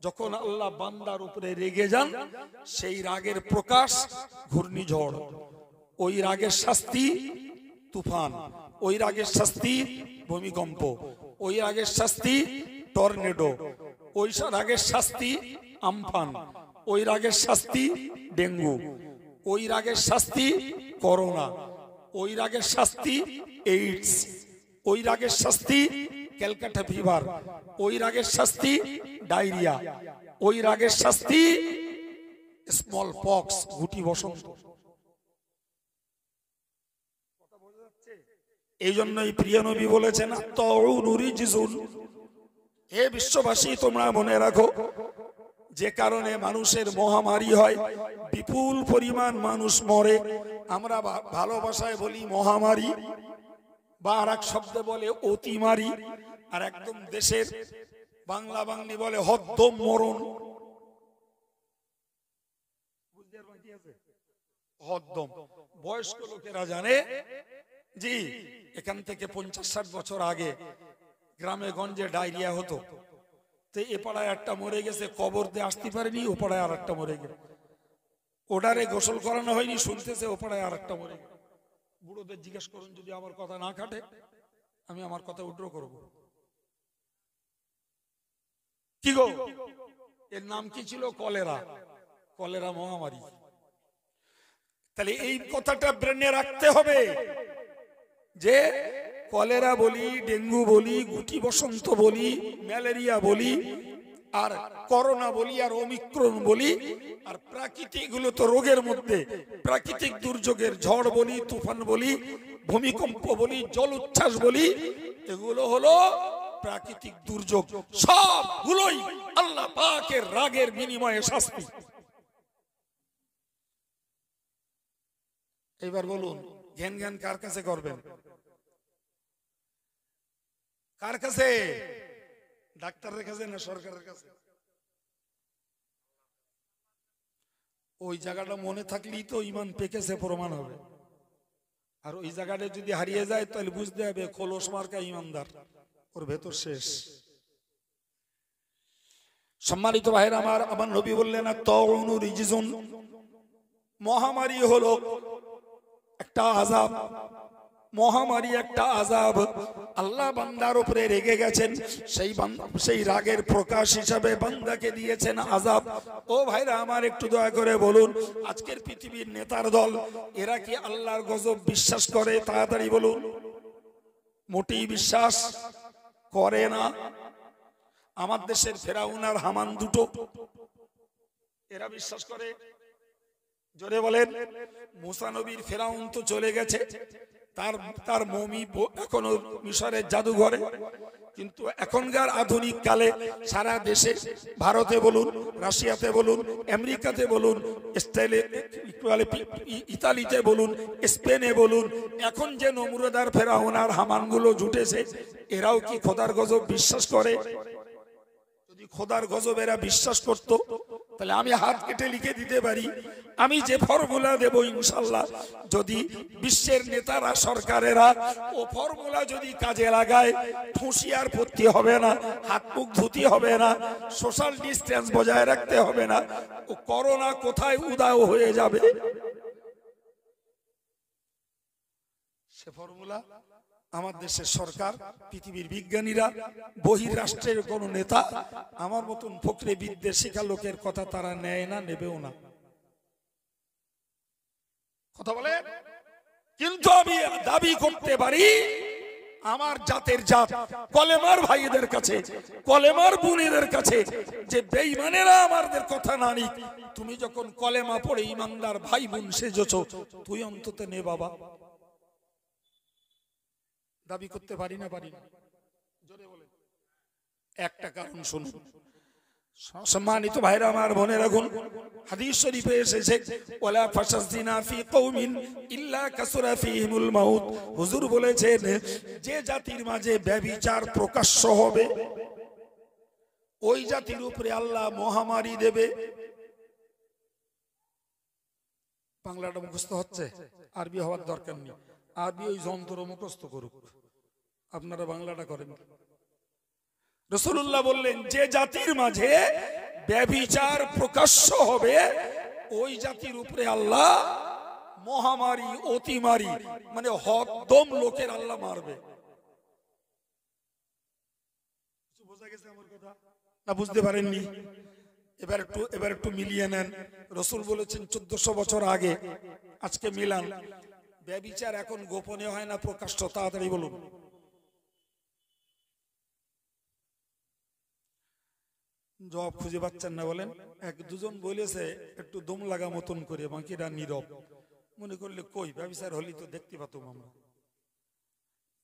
যখন আল্লাহ বান্দার উপরে রেগে যান সেই রাগের প্রকাশ ঘূর্ণিঝড়, ওই রাগের শাস্তি তুফান, ওই রাগের শাস্তি ভূমিকম্প, ওই রাগের শাস্তি টর্নেডো, ওই রাগের শাস্তি আমফান, ওই রাগের শাস্তি ডেঙ্গু, ওই রাগের শাস্তি করোনা, ওই রাগের শাস্তি এইডস, ওই রাগের শাস্তি ক্যালকাটা ফিভার, ওই রাগের শাস্তি ডায়রিয়া, ওই রাগের শাস্তি স্মল পক্স গুটি বসন্ত। এই জন্যই প্রিয় নবী বলেছেন হে বিশ্ববাসী তোমরা মনে রাখো, যে কারণে মানুষের মহামারী হয়, বিপুল পরিমাণ মানুষ মরে, আমরা ভালোবাসায় বলি মহামারী, বা আর এক শব্দে বলে অতিমারী, আর একদম দেশের বাংলা বাংলি বলে হদ্দম মরণ। হদ্দম বয়স্ক লোকেরা জানে, জি এখান থেকে 50-60 বছর আগে গ্রামে গঞ্জে ডায়রিয়া হতো, তো এ পাড়ায় একটা মরে গেছে, কবর দিয়ে আসতে পারেনি, ও পাড়ায় আর একটা মরে গেল, ওটারে গোসল করানো হয়নি, শুনতেছে ও পাড়ায় আর একটা মরে গেল। বুড়োদের জিজ্ঞেস করুন, যদি আমার কথা না কাটে আমি আমার কথা উড্র করব। কি গো, এর নাম কি ছিল? কলেরা। কলেরা মহামারী। তাহলে এই কথাটা ব্রেনে রাখতে হবে যে কলেরা বলি, ডেঙ্গু বলি, গুটি বসন্ত বলি, ম্যালেরিয়া বলি, আর করোনা বলি, আর ওমিক্রন বলি, আর প্রাকৃতিক গুলো তো রোগের মধ্যে, প্রাকৃতিক দুর্যোগের ঝড় বলি, তুফান বলি, ভূমিকম্প বলি, জল উচ্ছ্বাস বলি, এগুলো হলো প্রাকৃতিক দুর্যোগ। সবগুলোই আল্লাহ পাকের রাগের বিনিময়ে শাস্তি। এবার বলুন, জ্ঞান জ্ঞান কার কাছে করবেন? কার কাছে? ডাক্তারের কাছে না সরকারের কাছে? ওই জায়গাটা মনে থাকলেই তো ইমান পেকেছে প্রমাণ হবে। আর ওই জায়গাটা যদি হারিয়ে যায় তাহলে বুঝতে হবে খোলস মার্কা ইমানদার, ওর ভেতর শেষ। সম্মানিত ভাইরা আমার, আমার নবী বললেন তাউনু রিজসুন, মহামারী হলো একটা আযাব, মহামারী একটা আযাব। আল্লাহ বান্দার উপরে রেগে গেছেন, সেই রাগের প্রকাশ হিসাবে বান্দাকে দিয়েছেন আযাব। ও ভাইরা আমার, একটু দয়া করে বলুন, আজকের পৃথিবীর নেতার দল এরা কি আল্লাহর গজব বিশ্বাস করে? তাড়াতাড়ি বলুন। মোটেই বিশ্বাস করে না। আমার দেশের ফেরাউন আর হামান দুটো, এরা বিশ্বাস করে? জোরে বলেন। মুসা নবীর ফেরাউন তো চলে গেছে, তার মমি এখনো মিশরের জাদুঘরে, কিন্তু এখনকার আধুনিক কালে সারা দেশে, ভারতে বলুন, রাশিয়াতে বলুন, আমেরিকাতে বলুন, ইতালিতে বলুন, স্পেনে বলুন, এখন যে নমরুদার ফেরাউন আর হামানগুলো জুটেছে, এরাও কি খোদার গজব বিশ্বাস করে? যদি খোদার গজব এরা বিশ্বাস করত, তাহলে আমি হাত কেটে লিখে দিতে পারি, আমি যে ফর্মুলা দেব ইনশাআল্লাহ, যদি বিশ্বের নেতারা, সরকারেরা ও ফর্মুলা যদি কাজে লাগায়, হুঁশিয়ার পড়তে হবে না, হাত মুখ ধুতে হবে না, সোশ্যাল ডিস্টেন্স বজায় রাখতে হবে না, ও করোনা কোথায় উদাও হয়ে যাবে। সে ফর্মুলা আমার দেশের সরকার, পৃথিবীর বিজ্ঞানীরা, বহির্রাষ্ট্রের কোন নেতা আমার মতন ফকরে বিদ্যে শিখা লোকের কথা তারা নেয় না, নেবেও না। কথা বলে। কিন্তু আমি দাবি করতে পারি, আমার জাতের জাত কলেমার ভাইদের কাছে, কলেমার বোনেদের কাছে, যে বেঈমানেরা আমাদের কথা না নিক, তুমি যখন কলেমা পড়ে ইমানদার ভাই বোন সেজেছো, তুই অন্তত নে বাবা। দাবি করতে পারি না? পারি না। জোরে বলেন। একটা কারণ শুনুন, সম্মানিত ভাইরা আমার, মনে রাখুন, হাদিস শরীফে এসেছে, ওয়ালা ফাশাসিনা ফি কওমিন ইল্লা কাসুরা ফিহিমুল মাউত। হুজুর বলেছেন, যে জাতির মাঝে ব্যভিচার প্রকাশ্য হবে, ওই জাতির উপরে আল্লাহ মহামারী দেবে। বাংলাটা মুখস্থ হচ্ছে, আরবি হওয়ার দরকার নেই। আরবি ওই যন্ত্র মুখস্থ করুক, আপনারা বাংলাটা করেন। রাসূলুল্লাহ বললেন, যে জাতির মাঝে ব্যভিচার প্রকাশ্য হবে, ওই জাতির উপরে আল্লাহ মহামারী, অতিমারী, মানে হদ্দম লোকের আল্লাহ মারবে। বোঝা গেছে আমার কথা না? বুঝতে পারেননি? এবার একটু মিলিয়ে নেন। রসুল বলেছেন 1400 বছর আগে, আজকে মিলান। ব্যভিচার এখন গোপনে হয় না প্রকাশ্য? তাড়াতাড়ি বলুন। জবাব খুঁজে পাচ্ছেন না বলেন? এক দুজন বলেছে একটু দম লাগা মতন করে, বাকিরা নীরব। মনে করলে কই ব্যভিচার হলি তো দেখতে পাতাম আমরা।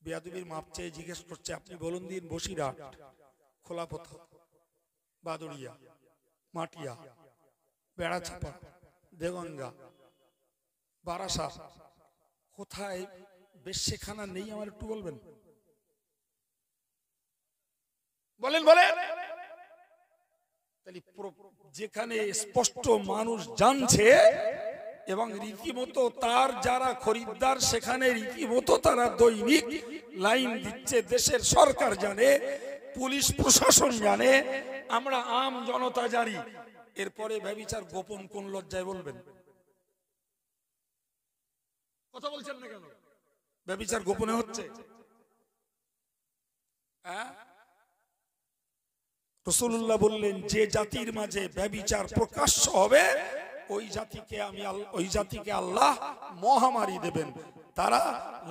বেয়াদবির মাপ চেয়ে জিজ্ঞেস করছে, আপনি বলুন দিন বসিরহাট, খোলাপথা, বাদুড়িয়া, মাটিয়া, বেড়াচাপা, দেগঙ্গা, বারাসাত, কোথায় বেশ্যেখানা নেই আমার একটু বলবেন? বলেন বলেন। যেখানে স্পষ্ট মানুষ জানছে এবং রীতিমতো তার যারা খরিদ্দার, সেখানে রীতিমতো তারা দৈনিক লাইন দিচ্ছে, দেশের সরকার জানে, পুলিশ প্রশাসন জানে, আমরা আম জনতা জানি, এরপরে ব্যভিচার গোপন কোন লজ্জায় বলবেন? কথা বলছেন না কেন? ব্যভিচার গোপনে হচ্ছে। রাসূলুল্লাহ বললেন, যে জাতির মাঝে ব্যভিচার প্রকাশ্য হবে ওই জাতিকে আল্লাহ মহামারী দেবেন। তারা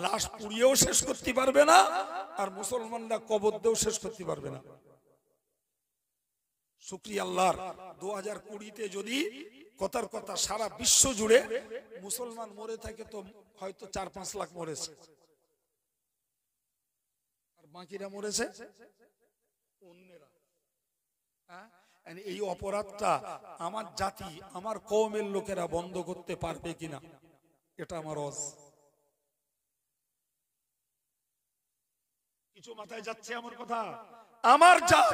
লাশ পুড়িয়েও শেষ করতে পারবে না, আর মুসলমানরা কবর দিয়েও শেষ করতে পারবে না। শুকরিয়া আল্লাহর, 2020-তে যদি কথার কথা সারা বিশ্ব জুড়ে মুসলমান মরে থাকে তো হয়তো 4-5 লাখ মরেছে, আর বাকিরা মরেছে অন্যেরা। এই অপরাধটা আমার জাতি, আমার কওমের লোকেরা বন্ধ করতে পারবে কিনা, এটা আমার কিছু মাথায় যাচ্ছে আমার কথা? আমার জাত,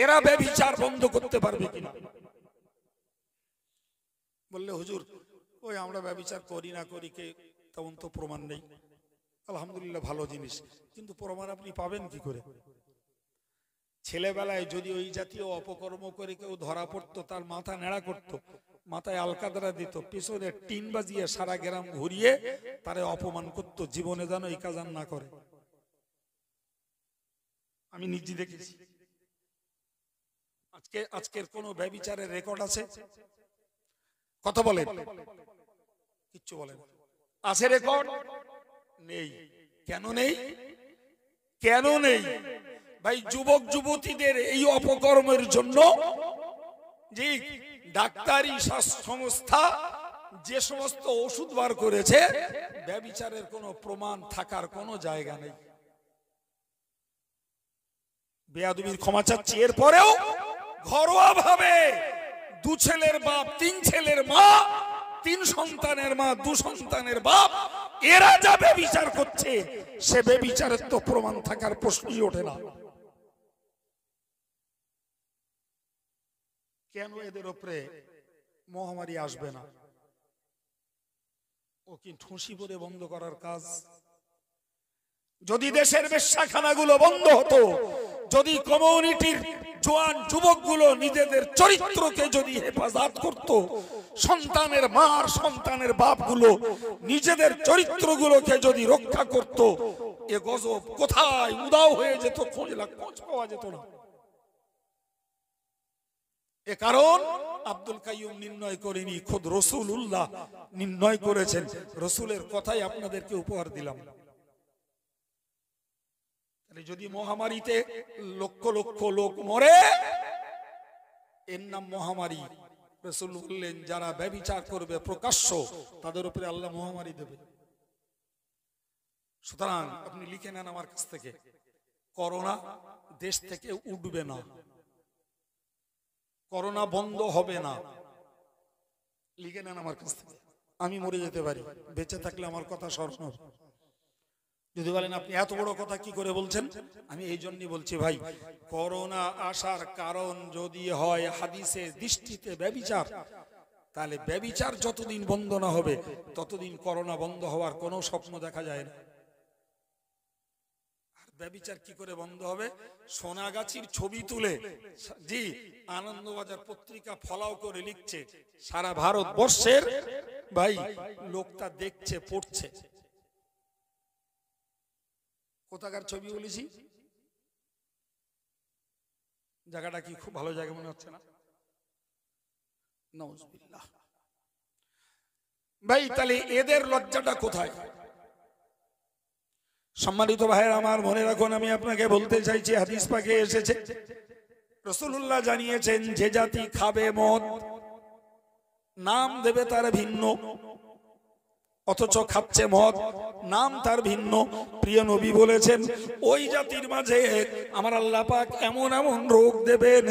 এরা ব্যভিচার বন্ধ করতে পারবে কিনা? বললে হুজুর ওই আমরা ব্যভিচার করি না করি, কে তেমন তো প্রমাণ নেই। আলহামদুলিল্লাহ, ভালো জিনিস, কিন্তু প্রমাণ আপনি পাবেন কি করে? ছেলেবেলায় যদি ওই জাতীয় অপকর্ম করে কেউ ধরা পড়তো, তার মাথা নেড়া করতো, মাথায় আলকাতরা দিত, পিছনে টিন বাজিয়ে সারা গ্রাম ঘুরিয়ে তারে অপমান করত, জীবনে যেন এই কাজ না করে। আমি নিজে দেখেছি। আজকের কোন ব্যভিচারের রেকর্ড আছে? কথা বলেন, কিচ্ছু বলেন। আছে রেকর্ড? নেই। কেন নেই? কেন নেই? ভাই, যুবক যুবতীদের এই অপকর্মের জন্য যে ডাক্তারি সংস্থা যে সমস্ত ওষুধ বার করেছে, ব্যভিচারের কোনো প্রমাণ থাকার কোনো জায়গা নেই। বেয়াদবির ক্ষমা চাচ্ছি। এরপরেও ঘরোয়া ভাবে 2 ছেলের বাপ, 3 ছেলের মা, 3 সন্তানের মা, 2 সন্তানের বাপ, এরা যা ব্যভিচার করছে, সে ব্যভিচারের তো প্রমাণ থাকার প্রশ্নই ওঠে না। কেন এদের উপরে মহামারী আসবে না? ও কি ঠুসি করে বন্ধ করার কাজ? যদি দেশের বেশ্যাখানাগুলো বন্ধ হতো, যদি কমিউনিটির জোয়ান যুবকগুলো নিজেদের চরিত্রকে যদি হেফাজত করত, সন্তানের মা আর সন্তানের বাপগুলো নিজেদের চরিত্রগুলোকে যদি রক্ষা করত, এ গজব কোথায় উদাও হয়ে যেত, খোঁজ পাওয়া যেত না। এ কারণ আব্দুল কাইয়ুম নির্ণয় করেনি, খোদ রাসূলুল্লাহ নির্ণয় করেছেন। রাসূলের কথাই আপনাদেরকে উপহার দিলাম। যদি মহামারীতে লক্ষ লক্ষ লোক মরে, এর নাম মহামারী। রাসূল বললেন, যারা ব্যভিচার করবে প্রকাশ্য, তাদের উপরে আল্লাহ মহামারী দেবে। সুতরাং আপনি লিখে নেন আমার কাছ থেকে, করোনা দেশ থেকে উঠবে না, করোনা বন্ধ হবে না। লিখে নেন আমার কাছ থেকে। আমি মরে যেতে পারি, বেঁচে থাকলে আমার কথা স্মরণ হবে। যদি বলেন আপনি এত বড় কথা কি করে বলছেন, আমি এই জন্যই বলছি ভাই, করোনা আসার কারণ যদি হয় হাদিসের দৃষ্টিতে ব্যভিচার, তাহলে ব্যভিচার যতদিন বন্ধ না হবে ততদিন করোনা বন্ধ হওয়ার কোনো স্বপ্ন দেখা যায় না। আর ব্যভিচার কি করে বন্ধ হবে? সোনাগাছির ছবি তুলে জি আনন্দবাজার পত্রিকা ফলাও করে লিখছে, সারা ভারতবর্ষের ভাই লোকটা দেখছে পড়ছে। কোথাকার ছবি বলেছি? জায়গাটা কি খুব ভালো জায়গা মনে হচ্ছে না? নাউজুবিল্লাহ। ভাই তাহলে এদের লজ্জাটা কোথায়? সম্মানিত ভাইয়ের আমার, মনে রাখুন, আমি আপনাকে বলতে চাইছি, হাদিস পাকে এসেছে, রাসূলুল্লাহ জানিয়েছেন, যে জাতি খাবে মদ, নাম দেবে তার ভিন্ন, অথচ খাচ্ছে মদ, নাম তার ভিন্ন। প্রিয় নবী বলেছেন, ওই জাতির মাঝে আমার আল্লাহ পাক এমন এমন রোগ দেবেন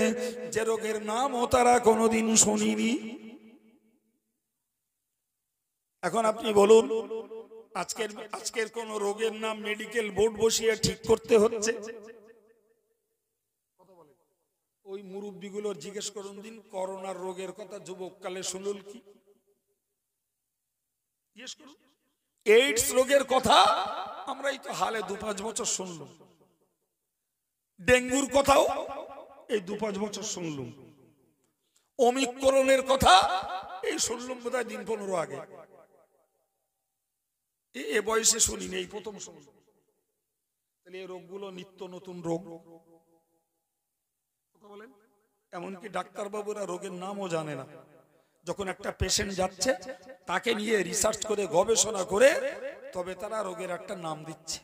যে রোগের নামও তারা কোনোদিন শুনিনি। এখন আপনি বলুন, আজকের কোন রোগের নাম মেডিকেল বোর্ড বসিয়ে ঠিক করতে হচ্ছে? ওই মুরব্বীগুলোর জিজ্ঞেস করুন দিন, করোনার রোগের কথা যুবককালে শুনুন কি? জিজ্ঞেস করুন। এইডস রোগের কথা আমরাই তো হালে 2-5 বছর শুনলাম। ডেঙ্গুর কথাও এই 2-5 বছর শুনলাম। ওমিক্রনের কথা এই শুনলাম বোধহয় দিন 15 আগে। এ বয়সে শুনিনি, এই প্রথম শুনলাম। তাহলে এই রোগগুলো নিত্য নতুন রোগ। বলেন, এমনকি ডাক্তারবাবুরা রোগের নামও জানে না। যখন একটা পেশেন্ট যাচ্ছে, তাকে নিয়ে রিসার্চ করে গবেষণা করে তবে তারা রোগের একটা নাম দিচ্ছে।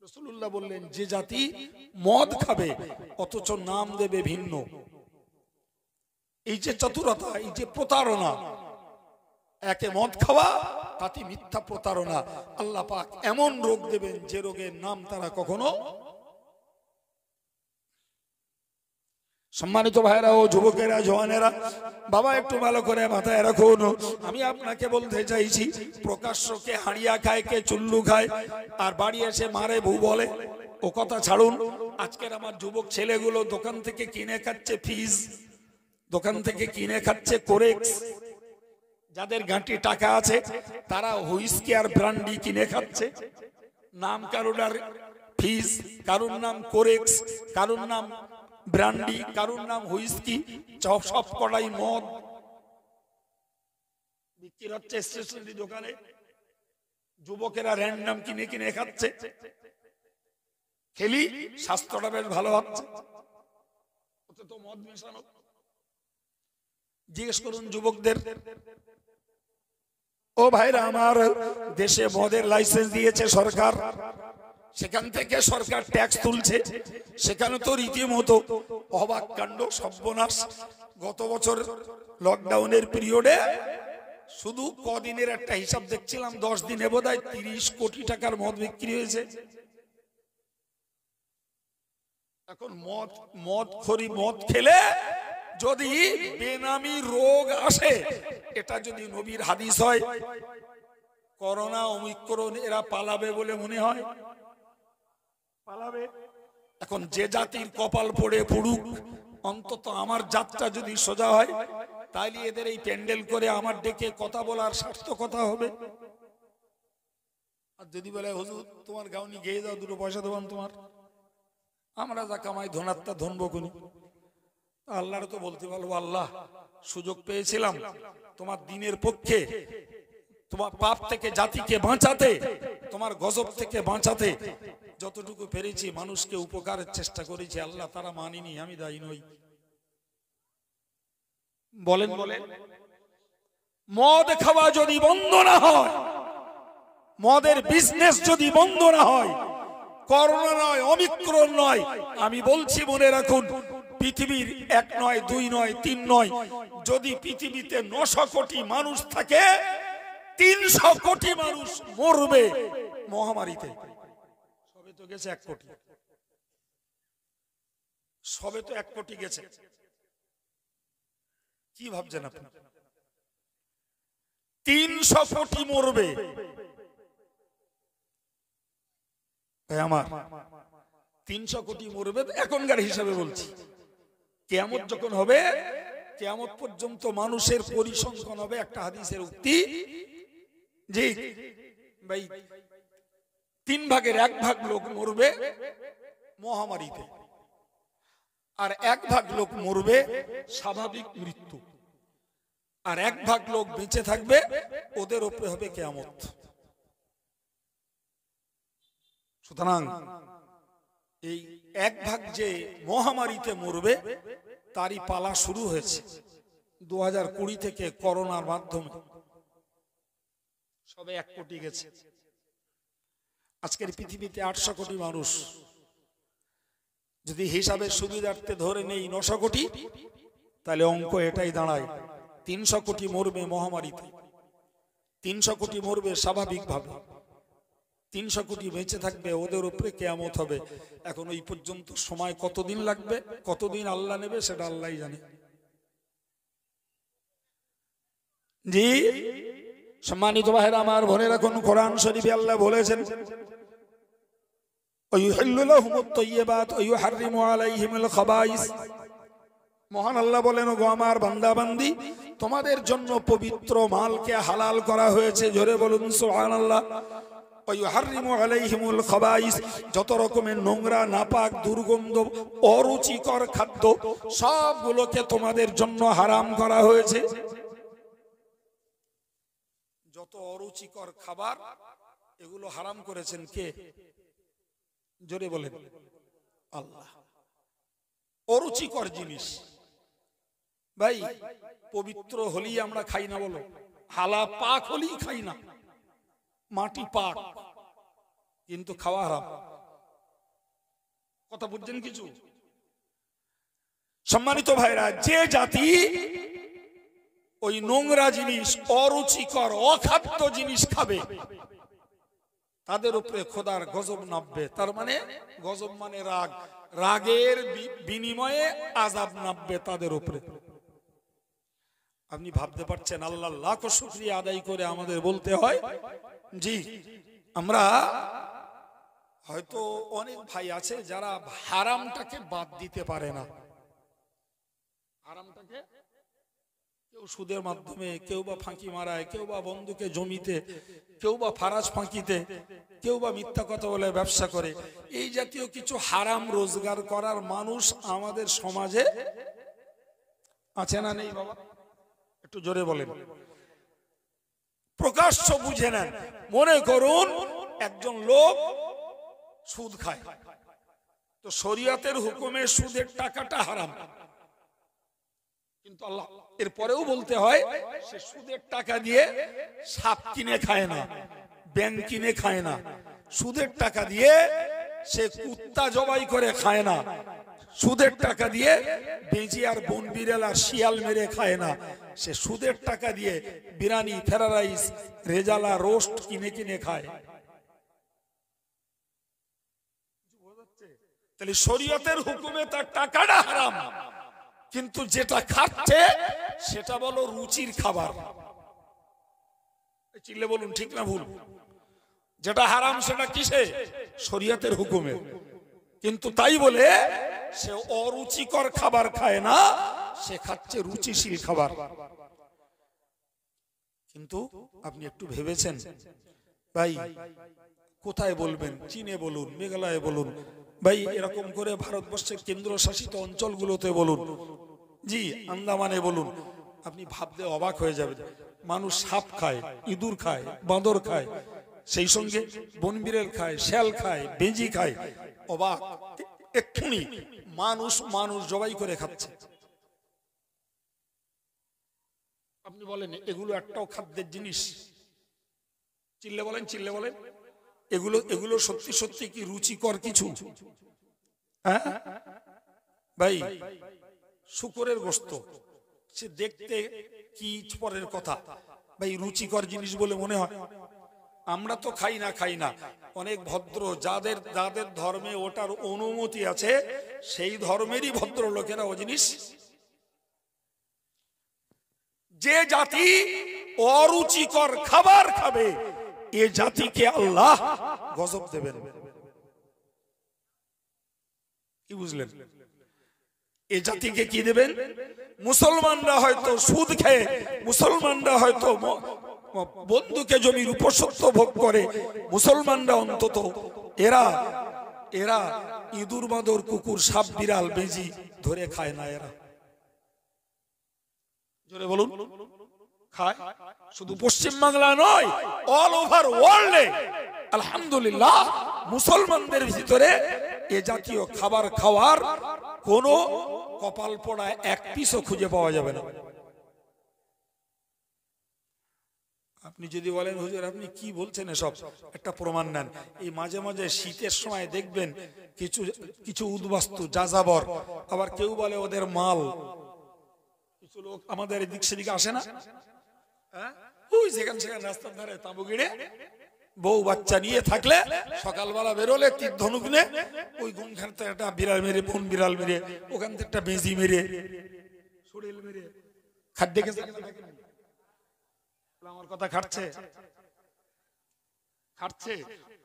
রাসূলুল্লাহ বললেন, যে জাতি মদ খাবে অথচ নাম দেবে ভিন্ন, এই যে চতুরতা, এই যে প্রতারণা, একে মদ খাওয়া তাতে মিথ্যা প্রতারণা, আল্লাহ পাক এমন রোগ দেবেন যে রোগের নাম তারা কখনো। সম্মানিত ভাইরা ও যুবকেরা, জওয়ানেরা, বাবা একটু ভালো করে মাথায় রাখুন, আমি আপনাকে বলতে চাইছি, প্রকাশ্যকে হাড়িয়া খায়, কে চুল্লু খায়, আর বাড়ি এসে মারে বউ বলে, ও কথা ছাড়ুন। আজকের আমার যুবক ছেলেগুলো দোকান থেকে কিনে খাচ্ছে ফিজ, দোকান থেকে কিনে খাচ্ছে কোরেক্স। যাদের গাঁটি টাকা আছে তারা হুইস্কি আর ব্রান্ডি কিনে খাচ্ছে। নাম কারুর আর ফিজ, কারুর নাম কোরেক্স, কারুর নাম ব্রান্ডি, কারুর নাম হুইস্কি, সব কটাই মদ বিক্রি হচ্ছে স্টেশনারি দোকানে। যুবকেরা র্যান্ডাম কিনে কিনে খাচ্ছে। খেলি স্বাস্থ্যটা বেশ ভালো হচ্ছে, ওতে তো মদ মেশানো। জিজ্ঞেস করুন যুবকদের। ও ভাইরা আমার, দেশে মদের লাইসেন্স দিয়েছে সরকার, সেখান থেকে সরকার ট্যাক্স তুলছে, সেখানে তো রীতিমতো অবাক কাণ্ড, সর্বনাশ। গত বছর লকডাউনের পিরিয়ডে শুধু কদিনের একটা হিসাব দেখছিলাম, 10 দিনে বোধহয় 30 কোটি টাকার মদ বিক্রি হয়েছে। এখন মদ খেলে যদি বেনামি রোগ আসে, এটা যদি নবীর হাদিস হয়, করোনা ওমিক্রন এরা পালাবে বলে মনে হয়? পালাবে। এখন যে জাতির কপাল পড়ে পড়ুক, অন্তত আমার জাতটা যদি সোজা হয়, তাইলে এদের এই প্যান্ডেল করে আমার ডেকে কথা বলার সার্থকতা হবে। আর যদি বলে, হুজুর তোমার গাউনি গেয়ে দাও, 2 পয়সা দেবান তোমার, আমরা যা কামাই ধনাত্মা ধনবো কোনি। আল্লাহর তো বলতে পারবো, আল্লাহ সুযোগ পেয়েছিলাম তোমার দিনের পক্ষে, তোমার পাপ থেকে জাতিকে বাঁচাতে, তোমার গজব থেকে বাঁচাতে যতটুকু পেরেছি মানুষকে উপকারের চেষ্টা করেছি। আল্লাহ তারা মানিনি, আমি দায়ী নই। বলেন বলেন, মদ খাওয়া যদি বন্ধ না হয়, মদের বিজনেস যদি বন্ধ না হয়, করোনা নয়, অমিক্রন নয়, আমি বলছি মনে রাখুন, পৃথিবীর 1 নয় 2 নয় 3 নয়, যদি পৃথিবীতে 900 কোটি মানুষ থাকে, 300 কোটি মানুষ মরবে মহামারীতে। সবে তো গেছে 1 কোটি, সবে তো 1 কোটি গেছে। কি ভাবছেন আপনি? 300 কোটি মরবে। আমার 300 কোটি মরবে এখনকার হিসাবে বলছি। কিয়ামত যখন হবে, কিয়ামত পর্যন্ত মানুষের পরিসংখ্যান হবে। একটা হাদিসের উক্তি, জি ভাই, তিন ভাগের এক ভাগ লোক মরবে মহামারীতে, আর এক ভাগ লোক মরবে স্বাভাবিক মৃত্যু, আর এক ভাগ লোক বেঁচে থাকবে, ওদের উপরে হবে কিয়ামত। সুতরাং এই এক ভাগ যে মহামারীতে মরবে তারই পালা শুরু হয়েছে 2020 থেকে করোনার মাধ্যমে। সবে 1 কোটি গেছে। আজকের পৃথিবীতে 800 কোটি মানুষ, যদি হিসাবের সুবিধার্থে ধরে নেই 900 কোটি, তাহলে অঙ্ক এটাই দাঁড়ায় 300 কোটি মরবে মহামারীতে, 300 কোটি মরবে স্বাভাবিকভাবে, 300 কোটি বেঁচে থাকবে, ওদের উপরে কিয়ামত হবে। এখন ওই পর্যন্ত সময় কতদিন লাগবে, কতদিন আল্লাহ নেবে সেটা আল্লাহই জানে। জি সম্মানিত ভাইরা আমার, মনে রাখুন কোরআন শরীফে আল্লাহ বলেছেন ওয়ায়ুহিল্লু লাহুমুত তাইয়্যিবাত ওয়া ইউহাররিমু আলাইহিমুল খাবাইস। মহান আল্লাহ বলেন, গো আমার বান্দা বান্দি, তোমাদের জন্য পবিত্র মালকে হালাল করা হয়েছে। জোরে বলুন সুবহানাল্লাহ। ওয়া ইউহাররিমু আলাইহিমুল খাবাইস, যত রকমের নোংরা, নাপাক, দুর্গন্ধ, অরুচিকর খাদ্য সবগুলোকে তোমাদের জন্য হারাম করা হয়েছে। যত অরুচিকর খাবার এগুলো হারাম করেছেন কে? জোরে বলেন আল্লাহ। অরুচিকর জিনিস ভাই পবিত্র হলেই আমরা খাই না, বলো হালা পাক হলেই খাই না, মাটি পাক, কিন্তু খাওয়া হারাম। কথা বুঝছেন কিছু? সম্মানিত ভাইরা, যে জাতি ওই নোংরা জিনিস, অরুচিকর, অখাদ্য জিনিস খাবে, তাদের উপরে খোদার গজব নামবে। তার মানে গজব মানে রাগ, রাগের বিনিময়ে আযাব নামবে তাদের উপরে। আপনি ভাবতে পারছেন? আল্লাহ লাখো শুকরিয়া আদায় করে আমাদের বলতে হয়, জি আমরা হয়তো অনেক ভাই আছে যারা হারামটাকে বাদ দিতে পারে না। হারামটাকে কেউ সুদের মাধ্যমে, কেউ বা ফাঁকি মারায়, কেউ বা বন্ধুকে জমিতে, কেউ বা ফারাজ ফাঁকিতে, কেউ বা মিথ্যা কথা বলে ব্যবসা করে। এই জাতীয় কিছু হারাম রোজগার করার মানুষ আমাদের সমাজে আছে না নেই বাবা? একটু জোরে বলেন। প্রকাশ্য বুঝে নেন। মনে করুন একজন লোক সুদ খায়, তো শরীয়তের হুকুমে সুদের টাকাটা হারাম, কিন্তু আল্লাহ এরপরেও বলতে হয় সে সুদের টাকা দিয়ে সাপ কিনে খায় না, ব্যাঙ কিনে খায় না, সুদের টাকা দিয়ে সে কুত্তা জবাই করে খায় না, সুদের টাকা দিয়ে বেজি আর বন বিড়াল আর শিয়াল মেরে খায় না, সে সুদের টাকা দিয়ে biryani, fried rice, rezala, roast কিনে কিনে খায়। তাহলে শরীয়তের হুকুমে তার টাকাটা হারাম, কিন্তু যেটা খাচ্ছে সেটা বলো রুচির খাবার। চিল্লে বলুন ঠিক না ভুল? যেটা হারাম সেটা কিসে? শরীয়তের হুকুমে। কিন্তু তাই বলে সে অরুচিকর খাবার খায় না, সে খাচ্ছে রুচিশীল খাবার। কিন্তু আপনি একটু ভেবেছেন ভাই, কোথায় বলবেন? চীনে বলুন, মেঘালয়ে বলুন, ভাই এরকম করে ভারতবর্ষের কেন্দ্রশাসিত অঞ্চলগুলোতে বলুন, জি আন্দামানে বলুন, আপনি ভাবতে অবাক হয়ে যাবেন। মানুষ সাপ খায়, ইঁদুর খায়, বাঁদর খায়, সেই সঙ্গে বনবিড়াল খায়, শেয়াল খায়, বেজি খায়। অবাক, এক্ষুনি মানুষ মানুষ জবাই করে খাচ্ছে। আপনি বলেন এগুলো একটাও খাদ্যের জিনিস? চিল্লে বলেন, চিল্লে বলেন। এগুলো এগুলো সত্যি সত্যি কি রুচিকর কিছু? হ্যাঁ ভাই, শুকরের গোশত সে দেখতে কি পরের কথা, ভাই রুচিকর জিনিস বলে মনে হয়? আমরা তো খাই না। অনেক ভদ্র যাদের যাদের ধর্মে ওটার অনুমতি আছে, সেই ধর্মেরই ভদ্র লোকেরা ও জিনিস। যে জাতি অরুচিকর খাবার খাবে, এ জাতিকে আল্লাহ গজব দেবেন। কি বুঝলেন? এ জাতিকে কি দেবেন? মুসলমানরা হয়তো সুদ খেয়ে, মুসলমানরা হয়তো বন্ধুকে জমির উপসত্ব ভোগ করে, মুসলমানরা অন্তত এরা এরা ইঁদুর, বাঁদর, কুকুর, সাপ, বিড়াল, বেজি ধরে খায় না। এরা জোরে বলুন, খায়। শুধু পশ্চিম বাংলা নয়, অল ওভার ওয়ার্ল্ডে আলহামদুলিল্লাহ মুসলমানদের ভিতরে এ জাতীয় খাবার খাওয়ার কোন কপাল পোড়া এক পিসও খুঁজে পাওয়া যাবে না। আপনি যদি বলেন হুজুর আপনি কি বলছেন এসব, একটা প্রমাণ নেন। এই মাঝে মাঝে শীতের সময় দেখবেন কিছু কিছু উদ্বাস্তু যাযাবর, আবার কেউ বলে ওদের মাল, কিছু লোক আমাদের এদিক সেদিকে আসে না, ওই যেখানে সেখানে রাস্তার ধারে তাঁবু গিড়ে বউ বাচ্চা নিয়ে থাকলে সকালবেলা বেরোলে তীর ধনুক নে ওই কোনখান থেকে একটা বিড়াল মেরে, বোন বিড়াল মেরে, ওখান থেকে একটা বেজি মেরে, শরীর মেরে খাদ্য আমার কথা খাটছে খাটছে।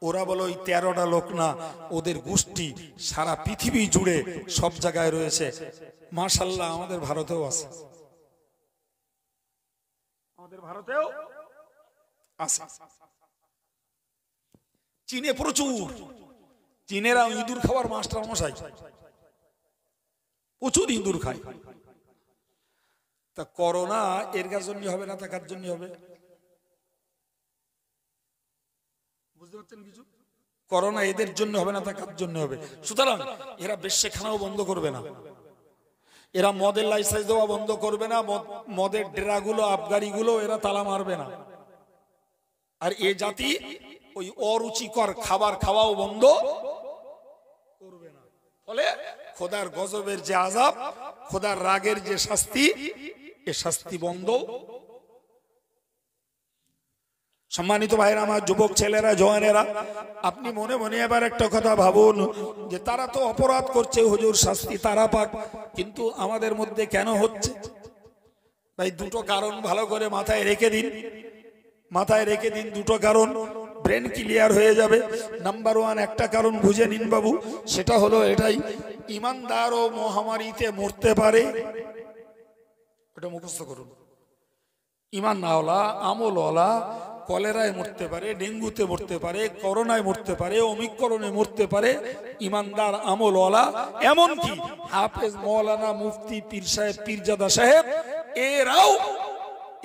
ওরা বলো ওই 13টা লোক না, ওদের গোষ্ঠী সারা পৃথিবী জুড়ে সব জায়গায় রয়েছে। মাশাআল্লাহ আমাদের ভারতেও আছে, আমাদের ভারতেও আছে। চীনে প্রচুর, চীনেরা ইঁদুর খাওয়ার মাস্টার মশাই, প্রচুর ইঁদুর খায়। তা করোনা এর জন্য হবে না, তা কার জন্য হবে? বুঝতে পারছেন কিছু? করোনা এদের জন্য হবে না, তা কার জন্য হবে? সুতরাং এরা বেশ্যেখানাও বন্ধ করবে না, এরা মদের লাইসেন্স দেওয়া বন্ধ করবে না, মদের ডেরাগুলো, আবগারিগুলো এরা তালা মারবে না। আর এ জাতি ওই অরুচিকর খাবার খাওয়াও বন্ধ করবে না। ফলে খোদার গজবের যে আযাব, খোদার রাগের যে শাস্তি, এ শাস্তি বন্ধ। সম্মানিত ভাইরা আমার, যুবক ছেলেরা, জওয়ানেরা, আপনি মনে মনে এবার একটা কথা ভাবুন যে তারা তো অপরাধ করছে, হুজুর শাস্তি তারা পাক, কিন্তু আমাদের মধ্যে কেন হচ্ছে? ভাই দুটো কারণ ভালো করে মাথায় রেখে দিন, মাথায় রেখে দিন দুটো কারণ, ব্রেন ক্লিয়ার হয়ে যাবে। নাম্বার 1 একটা কারণ বুঝে নিন বাবু, সেটা হলো এটাই, ইমানদারও মহামারীতে মরতে পারে। এটা মুখস্থ করুন। ইমানওয়ালা, আমলওয়ালা কলেরায় মরতে পারে, ডেঙ্গুতে মরতে পারে, করোনায় মরতে পারে, ওমিক্রনে মরতে পারে। ইমানদার, আমলওয়ালা, এমনকি হাফেজ, মৌলানা, মুফতি, পীর সাহেব, পীরজাদা সাহেব, এরাও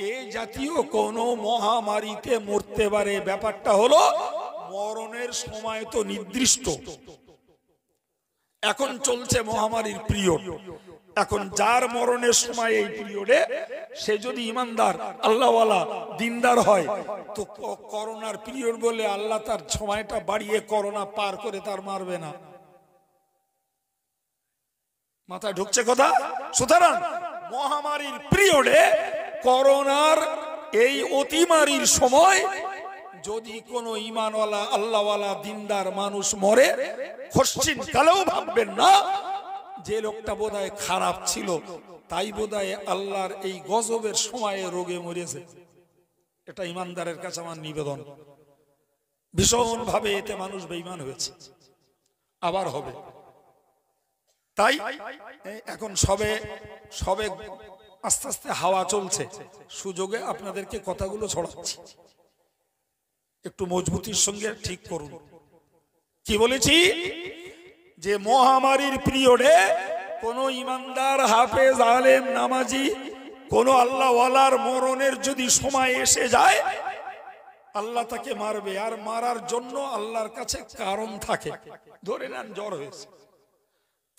এই জাতীয় কোন মহামারীতে মরতে পারে। ব্যাপারটা হলো মরণের সময় তো নির্দিষ্ট। এখন চলছে মহামারীর পিরিয়ড, এখন যার মরণের সময় এই পিরিয়ডে, সে যদি ইমানদার, আল্লাহওয়ালা, দিনদার হয়, তো করোনার পিরিয়ড বলে আল্লাহ তার সময়টা বাড়িয়ে করোনা পার করে তার মারবে না। মাথায় ঢুকছে কথা? সুতরাং মহামারীর পিরিয়ডে, করোনার এই অতিমারীর সময় যদি কোনো ঈমানওয়ালা, আল্লাহওয়ালা, দিনদার মানুষ মরে, খশ্চিন কালেও ভাববেন না যে লোকটা বোধহয় খারাপ ছিল, তাই বোধহয় আল্লাহর এই গজবের সময়ে রোগে মরেছে। এটা ঈমানদারের কাছে আমার নিবেদন। ভীষণ ভাবে এতে মানুষ বেঈমান হয়েছে, আবার হবে। তাই এখন সবে সবে আস্তে আস্তে হাওয়া চলছে, সুযোগে আপনাদেরকে কথাগুলো ছড়াচ্ছি, একটু মজবুতির সঙ্গে ঠিক করুন। কি বলেছি? যে মহামারীর পিরিয়ডে কোন ইমানদার, হাফেজ, আলেম, নামাজি, কোন আল্লাহওয়ালার মরণের যদি সময় এসে যায়, আল্লাহ তাকে মারবে। আর মারার জন্য আল্লাহর কাছে কারণ থাকে। ধরে নেন জ্বর হয়েছে,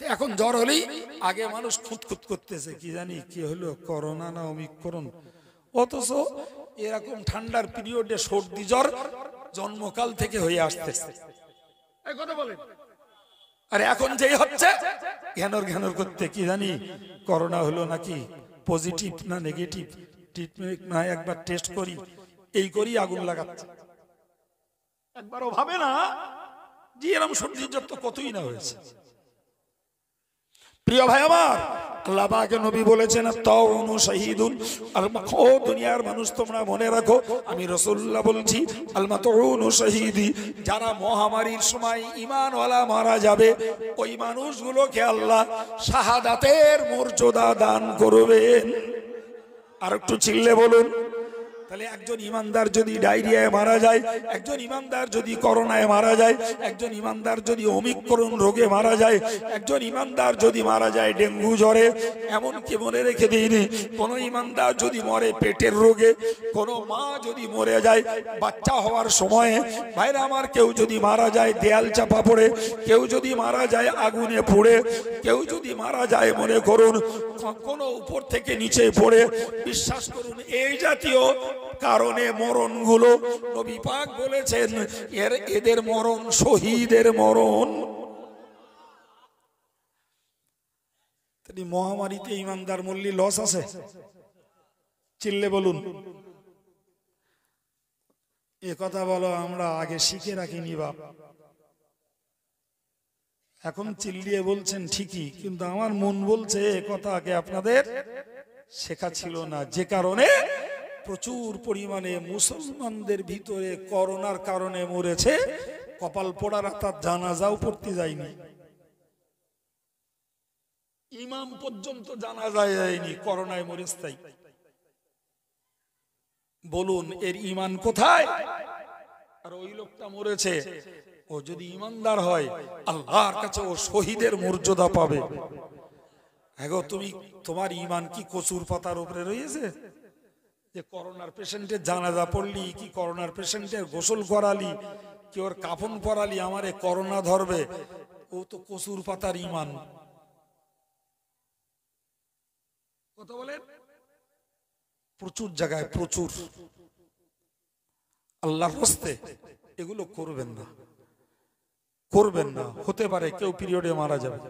এখন জ্বর হলেই আগে মানুষ খুঁতখুত করতেছে, কি জানি কি হলো, করোনা না ওমিক্রন। অথচ এরকম ঠান্ডার পিরিয়ডে সর্দি জ্বর জন্মকাল থেকে হয়ে আসতেছে। কথা বলেন। আর এখন যেই হচ্ছে ঘ্যানর ঘ্যানর করতে, কি জানি করোনা হলো নাকি, পজিটিভ না নেগেটিভ, ট্রিটমেন্ট না একবার টেস্ট করি, এই করি আগুন লাগাচ্ছে। একবারও ভাবে না যে এরকম সর্দি জ্বর তো কতই না হয়েছে। প্রিয় ভাই আমার, আল্লাহ পাকের নবী বলেছেন, তাউনু শাহীদুন, ও দুনিয়ার মানুষ তোমরা মনে রাখো, আমি রাসূলুল্লাহ বলছি, আল মাতুউনু শাহীদি, যারা মহামারীর সময় ঈমানওয়ালা মারা যাবে, ওই মানুষগুলোকে আল্লাহ শাহাদাতের মর্যাদা দান করবেন। আর একটু চিল্লে বলুন, তাহলে একজন ইমানদার যদি ডায়রিয়ায় মারা যায়, একজন ইমানদার যদি করোনায় মারা যায়, একজন ইমানদার যদি ওমিক্রন রোগে মারা যায়, একজন ইমানদার যদি মারা যায় ডেঙ্গু জ্বরে, এমনকি মনে রেখে দিইনি কোন ইমানদার যদি মরে পেটের রোগে, কোন মা যদি মরে যায় বাচ্চা হওয়ার সময়ে, ভাইরা আমার কেউ যদি মারা যায় দেয়াল চাপা পড়ে, কেউ যদি মারা যায় আগুনে পুড়ে, কেউ যদি মারা যায় মনে করুন কোন উপর থেকে নিচে পড়ে, বিশ্বাস করুন এই জাতীয় কারণে মরণগুলো নবী পাক বলেছেন এদের মরণ শহীদের মরণ। মহামারীতে ইমানদার মরলি লস আছে? চিল্লে বলুন। এ কথা বলো আমরা আগে শিখে রাখিনি বাপ, এখন চিল্লিয়ে বলছেন ঠিকই, কিন্তু আমার মন বলছে এ কথা আগে আপনাদের শেখা ছিল না, যে কারণে প্রচুর পরিমাণে মুসলমানদের ভিতরে করোনার কারণে মরেছে, কপাল পোড়ারা তার জানাজাও পড়তে যায়নি, ইমাম পর্যন্ত জানাজা যায়নি, করোনায় মরেছে। তাই বলুন এর ইমান কোথায়? আর ওই লোকটা মরেছে, ও যদি ইমানদার হয় আল্লাহর কাছে ও শহীদের মর্যাদা পাবে। এগো তুমি তোমার ইমান কি কচুর পাতার উপরে রয়েছে? যে করোনার পেশেন্টের জানাজা পড়লি, কি করোনার পেশেন্টের গোসল করালি, কি ওর কাফন পরালি, আমারে করোনা ধরবে, ও তো কচুর পাতার ইমান। কথা বলেন, প্রচুর জায়গায় প্রচুর। আল্লাহর রাস্তে এগুলো করবেন না, করবেন না। হতে পারে কেউ পিরিয়ডে মারা যাবে,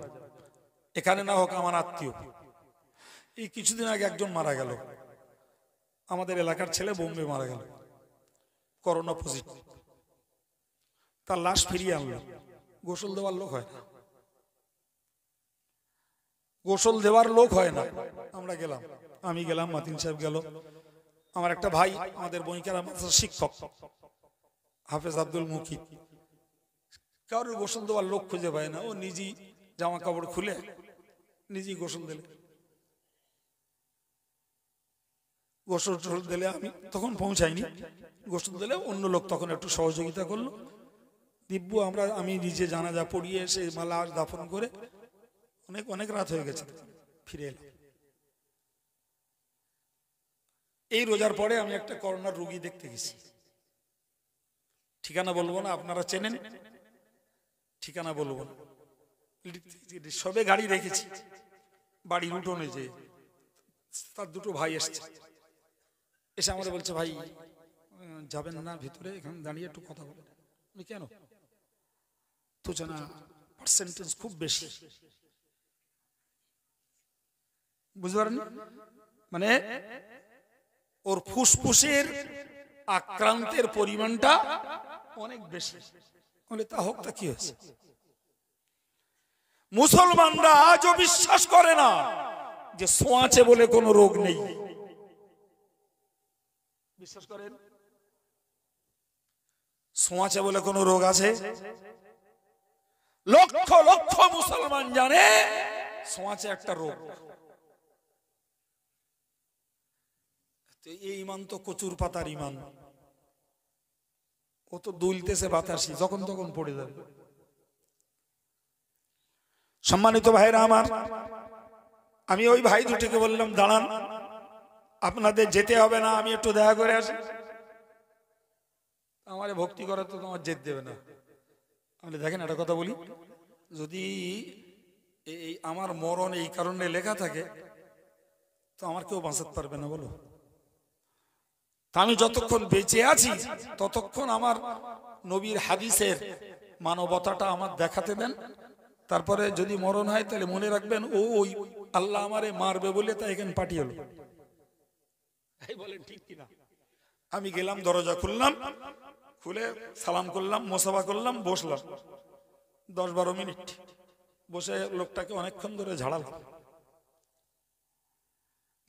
এখানে না হোক আমার আত্মীয়। এই কিছুদিন আগে একজন মারা গেল, আমাদের এলাকার ছেলে, বোম্বে মারা গেল করোনা পজিটিভ। তার লাশ ফিরিয়ে আনলো, গোসল দেওয়ার লোক হয় না, গোসল দেওয়ার লোক হয় না। আমরা গেলাম, আমি গেলাম, মাতিন সাহেব গেল, আমার একটা ভাই আমাদের বইকার শিক্ষক হাফেজ আব্দুল মুকিত, কারোর গোসল দেওয়ার লোক খুঁজে পায় না, ও নিজেই জামা কাপড় খুলে নিজেই গোসল দিলে। গোসল টোসল দিলে, আমি তখন পৌঁছাইনি, গোসল দিলে অন্য লোক তখন একটু সহযোগিতা করলো। দিব্য আমি নিজে জানাজা পড়িয়ে এসে মালা দাফন করে অনেক অনেক রাত হয়ে গেছে, ফিরে এলাম। এই রোজার পরে আমি একটা করোনার রোগী দেখতে গেছি, ঠিকানা বলবো না, আপনারা চেনেন, ঠিকানা বলবো না। সবে গাড়ি রেখেছি, বাড়ির উঠোনে যে তার দুটো ভাই এসছে, এসে আমরা বলছে ভাই যাবেন না ভিতরে, এখানে দাঁড়িয়ে একটু কথা বলেন। আমি কেন? তো জানা পার্সেন্টেজ খুব বেশি, বুঝতে পারেন, মানে ওর ফুসফুসের আক্রান্তের পরিমাণটা অনেক বেশি। বলে তা হোক, তা কি হয়েছে? মুসলমানরা আজও বিশ্বাস করে না যে ছোঁয়াচে বলে কোনো রোগ নেই। বিশ্বাস করেন ছোঁয়াচে বলে কোনো রোগ আছে? লক্ষ লক্ষ মুসলমান জানে ছোঁয়াচে একটা রোগ। এই ইমান তো কচুর পাতার ইমান, ও তো দুলতেছে বাতাসি, যখন তখন পড়ে যাবে। সম্মানিত ভাইরা আমার, আমি ওই ভাই দুটিকে বললাম দাঁড়ান, আপনাদের যেতে হবে না, আমি একটু দেখা করে আসি। আমারে ভক্তি করে তো তোমার যেতে দেবে না। আমি দেখেন একটা কথা বলি, যদি এই আমার মরণ এই কারণে লেখা থাকে তো আমার কেউ বাঁচাতে পারবে না, বলো। আমি যতক্ষণ বেঁচে আছি ততক্ষণ আমার নবীর হাদিসের মানবতাটা আমার দেখাতে দেন। তারপরে যদি মরণ হয় তাহলে মনে রাখবেন ওই আল্লাহ আমারে মারবে বলে তাই এখানে পাঠিয়ে এলো। বলেন ঠিক কিনা? আমি গেলাম, দরজা খুললাম, খুলে সালাম করলাম, মোসাফা করলাম, বসলাম 10-12 মিনিট বসে লোকটাকে অনেকক্ষণ ধরে ঝাড়ালাম।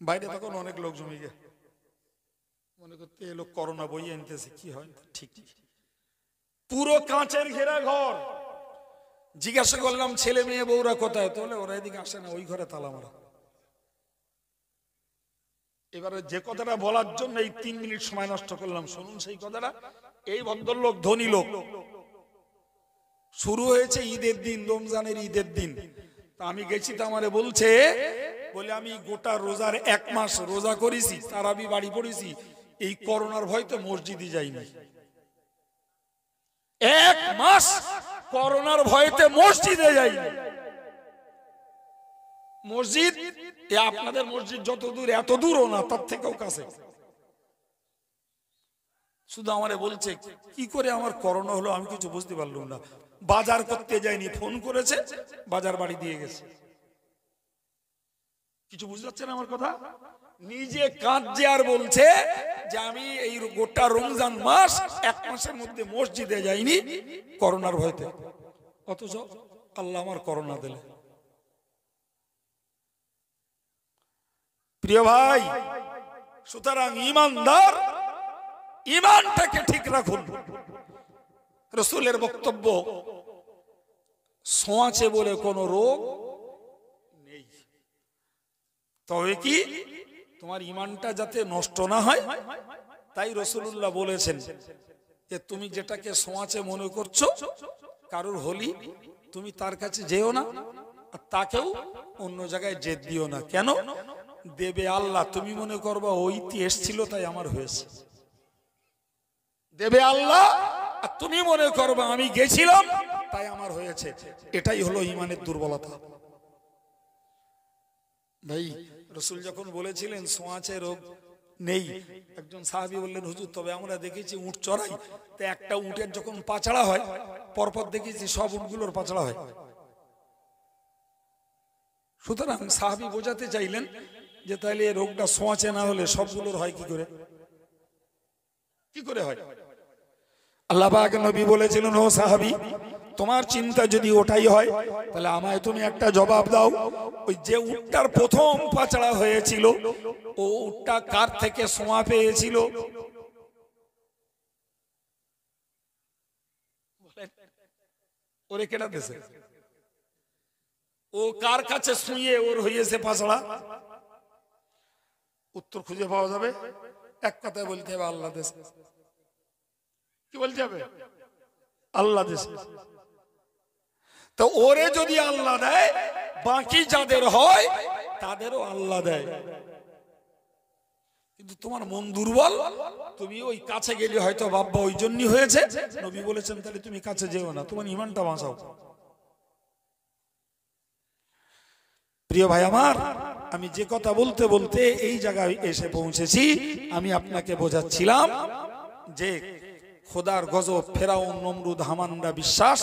বাইরে তখন অনেক লোক জমে গে, মনে করতে এ লোক করোনা বই আনতেছে, কি হয় ঠিক। পুরো কাঁচের ঘেরা ঘর। জিজ্ঞাসা করলাম ছেলে মেয়ে বউরা কোথায়? তাহলে ওরা এদিকে আসে না, ওই ঘরে তালা মারা। এবারে যে কথাটা বলার জন্য এই 3 মিনিট সময় নষ্ট করলাম, শুনুন সেই কথাটা। এই ভদ্রলোক ধনী লোক, শুরু হয়েছে ঈদের দিন, রমজানের ঈদের দিন। তা আমি গেছি, তো আমারে বলছে, বলে আমি গোটা রোজার 1 মাস রোজা করেছি, তারাবি বাড়ি পড়েছি, এই করোনার ভয়তে মসজিদে যাইনি। 1 মাস করোনার ভয়তে মসজিদে যাইনি। মসজিদ আপনাদের মসজিদ যত দূর, এত দূরও না, তার থেকেও কাছে। শুধু আমারে বলছে কি করে আমার করোনা হলো আমি কিছু বুঝতে পারলাম না। বাজার করতে যায়নি, ফোন করেছে, বাজার বাড়ি দিয়ে গেছে। কিছু বুঝতে পারছেন আমার কথা? নিজে কাঁদছে আর বলছে যে আমি এই গোটা রমজান মাস 1 মাসের মধ্যে মসজিদে যাইনি করোনার ভয়তে, অথচ আল্লাহ আমার করোনা দিলে। প্রিয় ভাই, সুতরাং ইমানদার ইমানটাকে ঠিক রাখুন। রাসূলের বক্তব্য, ছোঁয়াচে বলে কোনো রোগ নেই, তবে কি তোমার ইমানটা যাতে নষ্ট না হয়, তাই রাসূলুল্লাহ বলেছেন যে তুমি যেটাকে ছোঁয়াচে মনে করছো কারোর হলি, তুমি তার কাছে যেও না, আর তাকেও অন্য জায়গায় জেদ দিও না। কেন দেবে আল্লাহ, তুমি মনে করবা ওইটি এসছিল তাই আমার হয়েছে। দেবে আল্লাহ, আর তুমি মনে করবা আমি গেছিলাম তাই আমার হয়েছে। এটাই হলো ইমানের দুর্বলতা। ভাই, রাসূল যখন বলেছিলেন ছোঁয়াচে রোগ নেই, একজন সাহাবী বললেন, হুজুর তবে আমরা দেখেছি উট চড়াই, তো একটা উটের যখন পাচড়া হয়, পরপর দেখেছি সব উটগুলোর পাচড়া হয়। সুতরাং সাহাবী বোঝাতে চাইলেন যে তাহলে এই রোগটা ছোঁয়াচে না হলে সবগুলোর হয় কি করে? কি করে হয়? আল্লাহ পাক নবী বলেছিলেন, ও সাহাবী, তোমার চিন্তা যদি ওটাই হয় তাহলে আমায় তুমি একটা জবাব দাও, ওই যে উটটার প্রথম পাচড়া হয়েছিল ও উটটা কার থেকে ছোঁয়া পেয়েছিল? ওরে কেটা দেশে, ও কার কাছে শুয়ে ওর হয়েছে পাচড়া? উত্তর খুঁজে পাওয়া যাবে, এক কথায় বলতে হবে আল্লাহ দেশে। কি বলতে হবে? আল্লাহ দেশে। তো ওরে যদি আল্লাহ দেয়, বাকি যাদের হয় তাদেরও আল্লাহ দেয়। কিন্তু তোমার মন দুর্বল, তুমি ওই কাছে গেলে হয়তো বাবা ওই জন্যই হয়েছে, নবী বলেছেন তাহলে তুমি কাছে যেও না, তোমার ঈমানটা বাঁচাও। প্রিয় ভাই আমার, আমি যে কথা বলতে বলতে এই জায়গায় এসে পৌঁছেছি, আমি আপনাকে বোঝাচ্ছিলাম যে খোদার গজব ফেরাউন, নমরুদ, হামানরা বিশ্বাস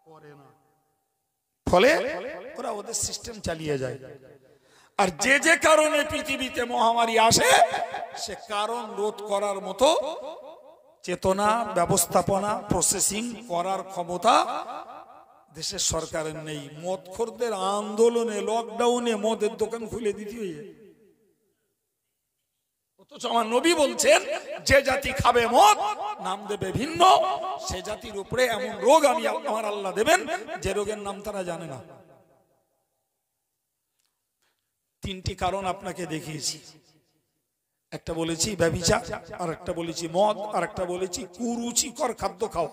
করে না, ফলে ওরা ওদের সিস্টেম চালিয়ে যায়। আর যে যে কারণে পৃথিবীতে মহামারী আসে, সে কারণ রোধ করার মতো চেতনা, ব্যবস্থাপনা, প্রসেসিং করার ক্ষমতা দেশের সরকারের নেই। মদখোরদের আন্দোলনে, লকডাউনে মদের দোকান খুলে দিতে হয়ে, অথচ আমার নবী বলছেন যে জাতি খাবে মদ, নাম দেবে ভিন্ন, সে জাতির উপরে এমন রোগ আমি আমার আল্লাহ দেবেন যে রোগের নাম তারা জানে না। 3টি কারণ আপনাকে দেখিয়েছি। একটা বলেছি ব্যভিচার, আর একটা বলেছি মদ, আর একটা বলেছি কুরুচিকর খাদ্য খাওয়া,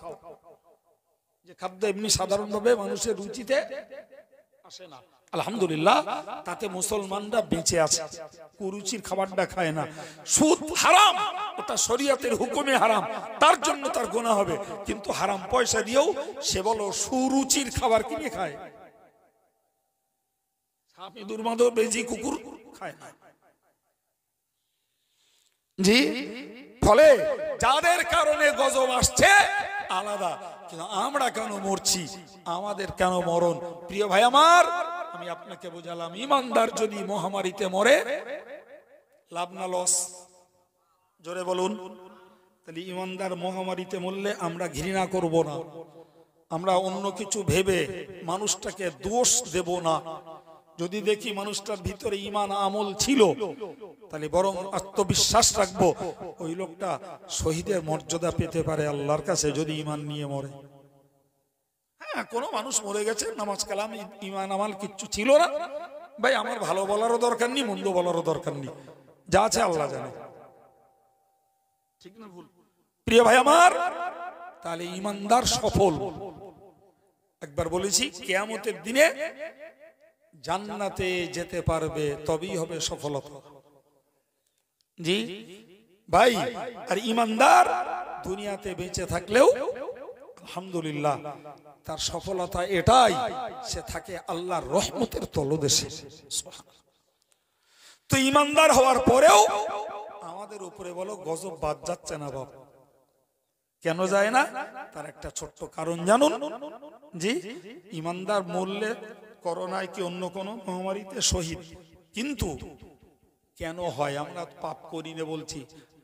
যে খাদ্য এমনি সাধারণভাবে মানুষের রুচিতে আসে না। আলহামদুলিল্লাহ, তাতে মুসলমানরা বেঁচে আছে, কুরুচির খাবারটা খায় না। সুদ হারাম, ওটা শরীয়তের হুকুমে হারাম, তার জন্য তার গুনাহ হবে, কিন্তু হারাম পয়সা দিয়েও সে বলো সুরুচির খাবার কিনে খায়। সাপে দুর্মাদর বেজি কুকুর খায় না। জি, ফলে যাদের কারণে গজব আসছে আলাদা, কিন্তু আমরা কেন মরছি, আমাদের কেন মরণ? প্রিয় ভাই আমার, আমি আপনাকে বোঝালাম, ইমানদার যদি মহামারীতে মরে লাভ না লস? জোরে বলুন। তাহলে ইমানদার মহামারীতে মরলে আমরা ঘৃণা করব না, আমরা অন্য কিছু ভেবে মানুষটাকে দোষ দেব না। যদি দেখি মানুষটার ভিতরে ঈমান আমল ছিল, তাহলে বরং আত্মবিশ্বাস রাখবো ওই লোকটা শহীদের মর্যাদা পেতে পারে আল্লাহর কাছে যদি ঈমান নিয়ে মরে। হ্যাঁ, কোনো মানুষ মরে গেছে, নামাজ কালাম ঈমান আমাল কিচ্ছু ছিল না, ভাই আমার ভালো বলারও দরকার নেই, মন্দ বলারও দরকার নেই, যা আছে আল্লাহ জানে, ঠিক না ভুল? প্রিয় ভাই আমার, তাহলে ইমানদার সফল। একবার বলেছি কিয়ামতের দিনে জান্নাতে যেতে পারবে, তবেই হবে সফলতা। জি ভাই, আর ইমানদার দুনিয়াতে বেঁচে থাকলেও আলহামদুলিল্লাহ তার সফলতা এটাই, সে থাকে আল্লাহর রহমতের তলদেশে। তো ইমানদার হওয়ার পরেও আমাদের উপরে বলো গজব বাদ যাচ্ছে না বাপ। কেন যায় না? তার একটা ছোট্ট কারণ জানুন। জি, ইমানদার মরলে করোনায় কি অন্য কোন মহামারীতে শহীদ, কিন্তু কেন হয়? আমরা পাপ করি না বলছি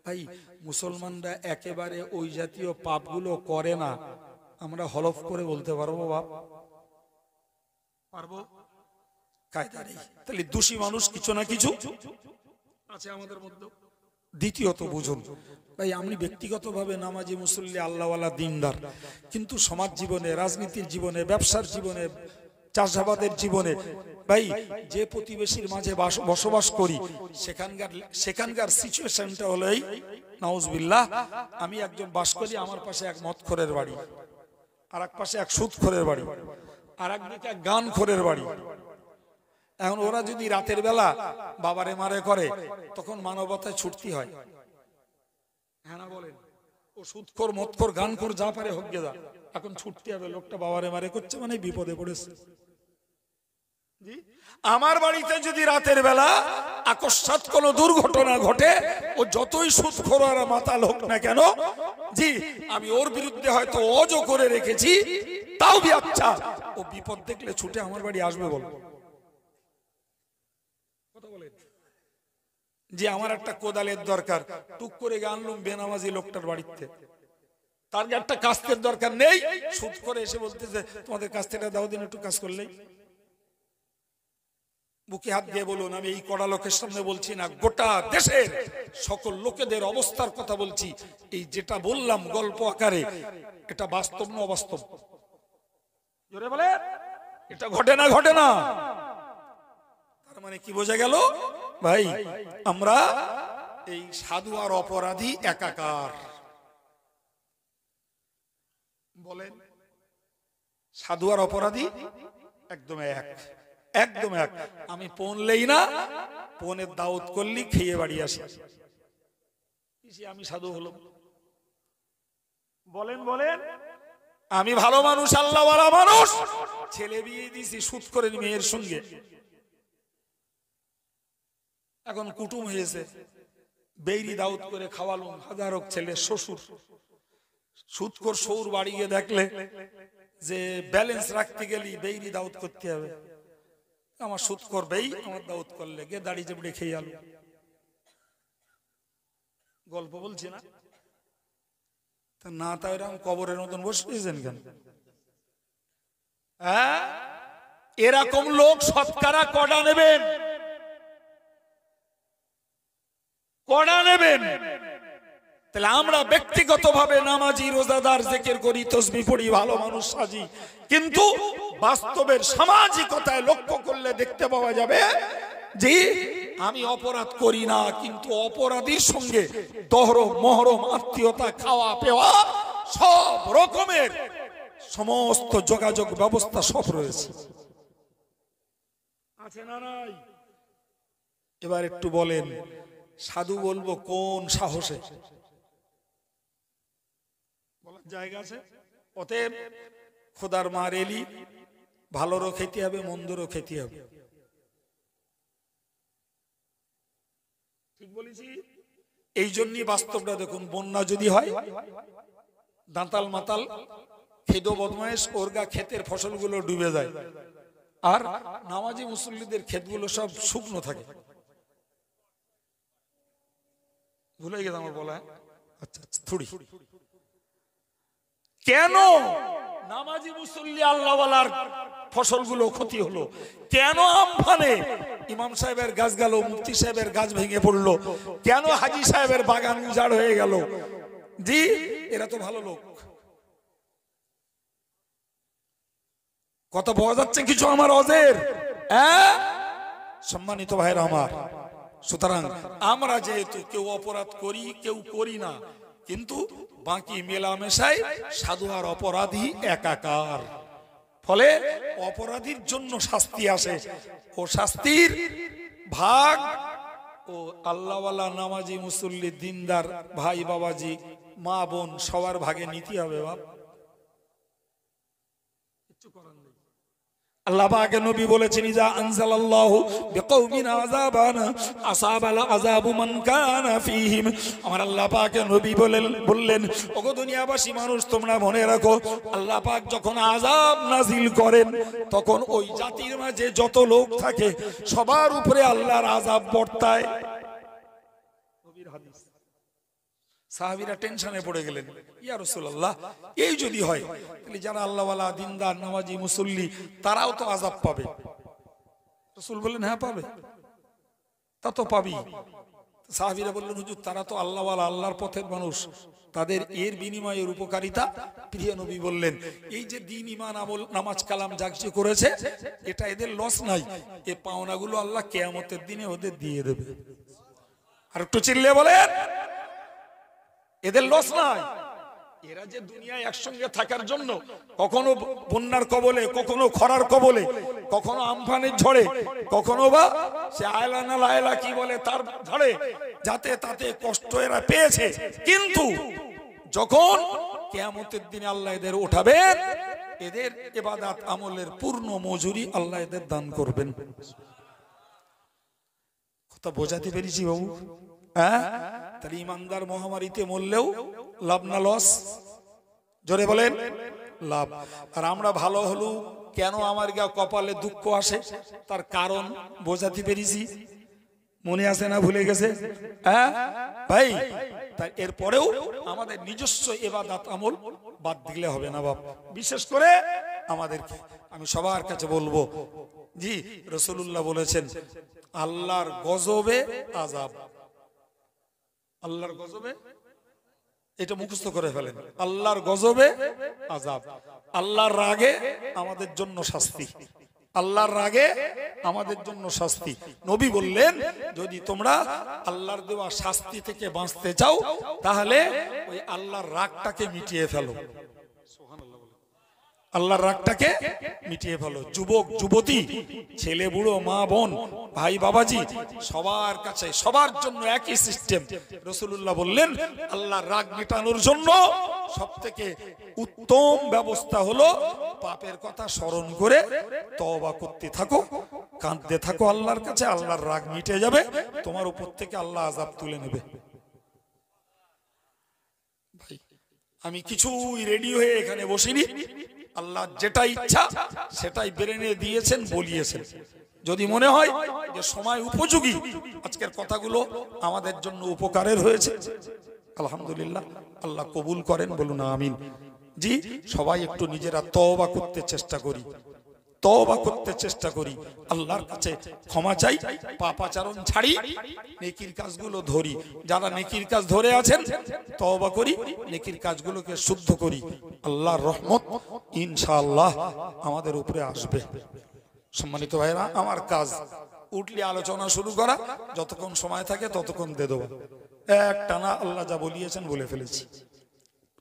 ভাই, মুসলমানরা একেবারে ওই জাতীয় পাপগুলো করে না, আমরা হলফ করে বলতে পারবো বাপ? পারবো? কায়দা নেই। তাহলে দোষী মানুষ কিছু না কিছু আছে আমাদের মধ্যে। দ্বিতীয়ত বুঝুন ভাই, আমি ব্যক্তিগতভাবে নামাজি, মুসল্লি, আল্লাহওয়ালা, দিনদার, কিন্তু সমাজ জীবনে, রাজনীতির জীবনে, ব্যবসার জীবনে, চাষাবাদের জীবনে ভাই যে প্রতিবেশীর মাঝে বসবাস করি সেখানকার সিচুয়েশনটা হলো এই, নাউজুবিল্লাহ, আমি একজন বাস করি, আমার পাশে এক মদখোরের বাড়ি, আর এক পাশে এক সুদখোরের বাড়ি, আর একদিকে এক গানখোরের বাড়ি। এখন ওরা যদি রাতের বেলা বাবারে মারে করে, তখন মানবতায় ছুটতি হয়। হ্যাঁ না বলেন? ও সুদখোর, মদখোর, গানখোর যা পারে হোক গেদা, এখন ছুটতে হবে। লোকটা বাবারে মারে করছে মানে বিপদে পড়েছে। আমার বাড়িতে যদি রাতের বেলা আকস্মাৎ কোন দুর্ঘটনা ঘটে, ও যতই সুদখোর আর মাতাল হোক না কেন, জি আমি ওর বিরুদ্ধে হয়তো অজ করে রেখেছি, তাও বি আচ্ছা, ও বিপদ দেখলে ছুটে আমার বাড়ি আসবে। বল কথা বলেন। যে আমার একটা কোদালের দরকার, টুক করে আনলুম বেনামাজি লোকটার বাড়িতে, তার একটা কাস্তের দরকার নেই, সুদ করে এসে বলতেছে তোমাদের কাস্তেটা দাও দিন, একটু কাজ করলেই। বুকে হাত দিয়ে বলুন, আমি এই কড়া লোকের সামনে বলছি না, গোটা দেশের সকল লোকেদের অবস্থার কথা বলছি। এই যেটা বললাম গল্প আকারে, এটা বাস্তব না অবাস্তব? জোরে বলে, এটা ঘটে না? ঘটে না? তার মানে কি বোঝা গেল ভাই? আমরা এই সাধু আর অপরাধী একাকার। বলেন, সাধু আর অপরাধী একদম এক, একদম এক। আমি পৌনলেই না, পৌনের দাওয়াত করলি খেয়ে বাড়ি আসি, আমি সাধু হলাম? বলেন বলেন। আমি ভালো মানুষ, আল্লাহওয়ালা মানুষ, ছেলে বিয়ে দিয়েছি সুদ করে মেয়ের সঙ্গে, এখন কুটুম হয়েছে, বেইরি দাওয়াত করে খাওয়ালুম, হাজারো ছেলে শ্বশুর। সুদখোর সৌর বাড়ি গিয়ে দেখলে যে ব্যালেন্স রাখতে গেলি বেইরি দাওয়াত করতে হবে, আমার সুদখোর বেই আমার দাওয়াত করলে গে দাড়ি চেপড়ে খেয়ে আলো। গল্প বলছি না? তা না, তাই এরকম কবরের মতন বসে পেয়েছেন কেন? হ্যাঁ, এরকম লোক শতকরা কটা নেবেন? কটা নেবেন? তাহলে আমরা ব্যক্তিগতভাবে নামাজি, রোজাদার, জিকির করি, তাসবিহ পড়ি, ভালো মানুষ সাজি, কিন্তু বাস্তবের সামাজিকতায় লক্ষ্য করলে দেখতে পাওয়া যাবে যে আমি অপরাধ করি না, কিন্তু অপরাধীর সঙ্গে দহরম, মহরম, আত্মীয়তা, খাওয়া পেওয়া, সব রকমের সমস্ত যোগাযোগ ব্যবস্থা সব রয়েছে। আছে না নাই? এবার একটু বলেন, সাধু বলবো কোন সাহসে? বলার জায়গা আছে? অতএব খোদার মার এলি, ভালোরও খেতে হবে, মন্দরও খেতে হবে। ঠিক বলেছি? এই জন্যই বাস্তবটা দেখুন, বন্যা যদি হয়, দাঁতাল মাতাল খেদ বদমায়েশ ওরগা ক্ষেতের ফসলগুলো ডুবে যায়, আর নামাজি মুসল্লিদের ক্ষেতগুলো সব শুকনো থাকে। ভুলে গেছে আমার বলা? আচ্ছা, থুড়ি কেন নামাজি মুসল্লি আল্লাহওয়ালার ফসলগুলো ক্ষতি হলো? কেন আমফানে ইমাম সাহেবের গাছ গেল, মুফতি সাহেবের গাছ ভেঙে পড়লো? কেন হাজি সাহেবের বাগান উজাড় হয়ে গেল? জি, এরা তো ভালো লোক। কথা পাওয়া যাচ্ছে কিছু আমার অজের? সম্মানিত ভাইরা আমার, সুতরাং আমরা যেহেতু কেউ অপরাধ করি কেউ করি না, কিন্তু বাকি মেলামেশায় সাধু আর অপরাধী একাকার, ফলে অপরাধীর জন্য শাস্তি আসে, ও শাস্তির ভাগ ও আল্লাহওয়ালা নামাজি মুসল্লি দিনদার ভাই বাবাজি মা বোন সবার ভাগে নিতে হবে। বাপ আল্লাহ পাক নবী বলেছেন, ইজা আনজালাল্লাহু বিকওমিন আযাবান আসাবাল আযাবু মান কানা ফীহিম। আমার আল্লাহ পাক নবী বললেন, ওগো দুনিয়াবাসী মানুষ, তোমরা মনে রাখো, আল্লাহ পাক যখন আযাব নাজিল করেন তখন ওই জাতির মাঝে যত লোক থাকে সবার উপরে আল্লাহর আযাব বর্তায়। নবীর হাদিস। সাহাবীরা টেনশনে পড়ে গেলেন, ইয়া রাসূলুল্লাহ, এই যদি হয় তাহলে যারা আল্লাহওয়ালা দিনদার নামাজি মুসল্লি তারাও তো আযাব পাবে। রাসূল বললেন, হ্যাঁ পাবে, তা তো পাবি। সাহাবীরা বললেন, হুজুর তারা তো আল্লাহওয়ালা আল্লাহর পথের মানুষ, তাদের এর বিনিময়ের উপকারিতা। প্রিয় নবী বললেন, এই যে দিন ঈমান আমল নামাজ কালাম যা কিছু করেছে এটা এদের লস নাই, এই পাওনাগুলো আল্লাহ কিয়ামতের দিনে ওদের দিয়ে দেবে। আর একটু চিল্লিয়ে বলেন, এদের লস নাই। এরা যে দুনিয়ায় একসঙ্গে থাকার জন্য কখনো বন্যার কবলে, কখনো খরার কবলে, কখনো আমফানের ঝড়ে, কখনো বা সে আয়লা না লায়লা কি বলে তার ঝড়ে, যাতে তাতে কষ্ট এরা পেয়েছে, কিন্তু যখন কিয়ামতের দিনে আল্লাহ এদের উঠাবেন, এদের ইবাদত আমলের পূর্ণ মজুরি আল্লাহ এদের দান করবেন। কথা বোঝাতে পেরেছি বাবু? হ্যাঁ, তাহলে ইমানদার মহামারীতে মরলেও লাভ না লস? জোরে বলেন, লাভ। আর আমরা ভালো হলো কেন আমার গা কপালে দুঃখ আসে, তার কারণ বোঝাতে পেরেছি, মনে আছে না ভুলে গেছে? হ্যাঁ ভাই, তাই এরপরেও আমাদের নিজস্ব ইবাদত আমল বাদ দিলে হবে না বাপ। বিশেষ করে আমাদেরকে, আমি সবার কাছে বলবো, জি রাসূলুল্লাহ বলেছেন, আল্লাহর গজবে আযাব। আল্লাহর গজবে, এটা মুখস্থ করে ফেলেন, আল্লাহর গজবে আযাব। আল্লাহর রাগে আমাদের জন্য শাস্তি, আল্লাহর রাগে আমাদের জন্য শাস্তি। নবী বললেন, যদি তোমরা আল্লাহর দেওয়া শাস্তি থেকে বাঁচতে চাও তাহলে ওই আল্লাহর রাগটাকে মিটিয়ে ফেলো। আল্লাহর রাগটাকে মিটিয়ে ফেলো। যুবক যুবতী, ছেলে বুড়ো, মা বোন, ভাই বাবাজি, সবার কাছে সবার জন্য একই সিস্টেম। রাসূলুল্লাহ বললেন, আল্লাহর রাগ মেটানোর জন্য সবথেকে উত্তম ব্যবস্থা হলো পাপের কথা স্মরণ করে তওবা করতে থাকো, কাঁদতে থাকো আল্লাহর কাছে, আল্লাহর রাগ মিটে যাবে, তোমার উপর থেকে আল্লাহ আযাব তুলে নেবে। ভাই, আমি কিছুই রেডি হয়ে এখানে বসিনি, আল্লাহ যেটা ইচ্ছা সেটাই ব্রেনে দিয়েছেন, বলিয়েছেন। যদি মনে হয় যে সময় উপযোগী, আজকের কথাগুলো আমাদের জন্য উপকারের হয়েছে, আলহামদুলিল্লাহ, আল্লাহ কবুল করেন, বলুন আমিন। জি, সবাই একটু নিজেরা তওবা করতে চেষ্টা করি, তওবা করতে চেষ্টা করি, আল্লাহর কাছে ক্ষমা চাই, পাপাচারণ ছাড়ি, নেকির কাজগুলো ধরি। যারা নেকির কাজ ধরে আছেন তওবা করি, নেকির কাজগুলোকে শুদ্ধ করি, আল্লাহর রহমত ইনশাআল্লাহ আমাদের উপরে আসবে। সম্মানিত ভাইরা, আমার কাজ উঠলে আলোচনা শুরু করা, যতক্ষণ সময় থাকে ততক্ষণ দিয়ে দেবো। একটানা আল্লাহ যা বলিয়েছেন বলে ফেলেছি।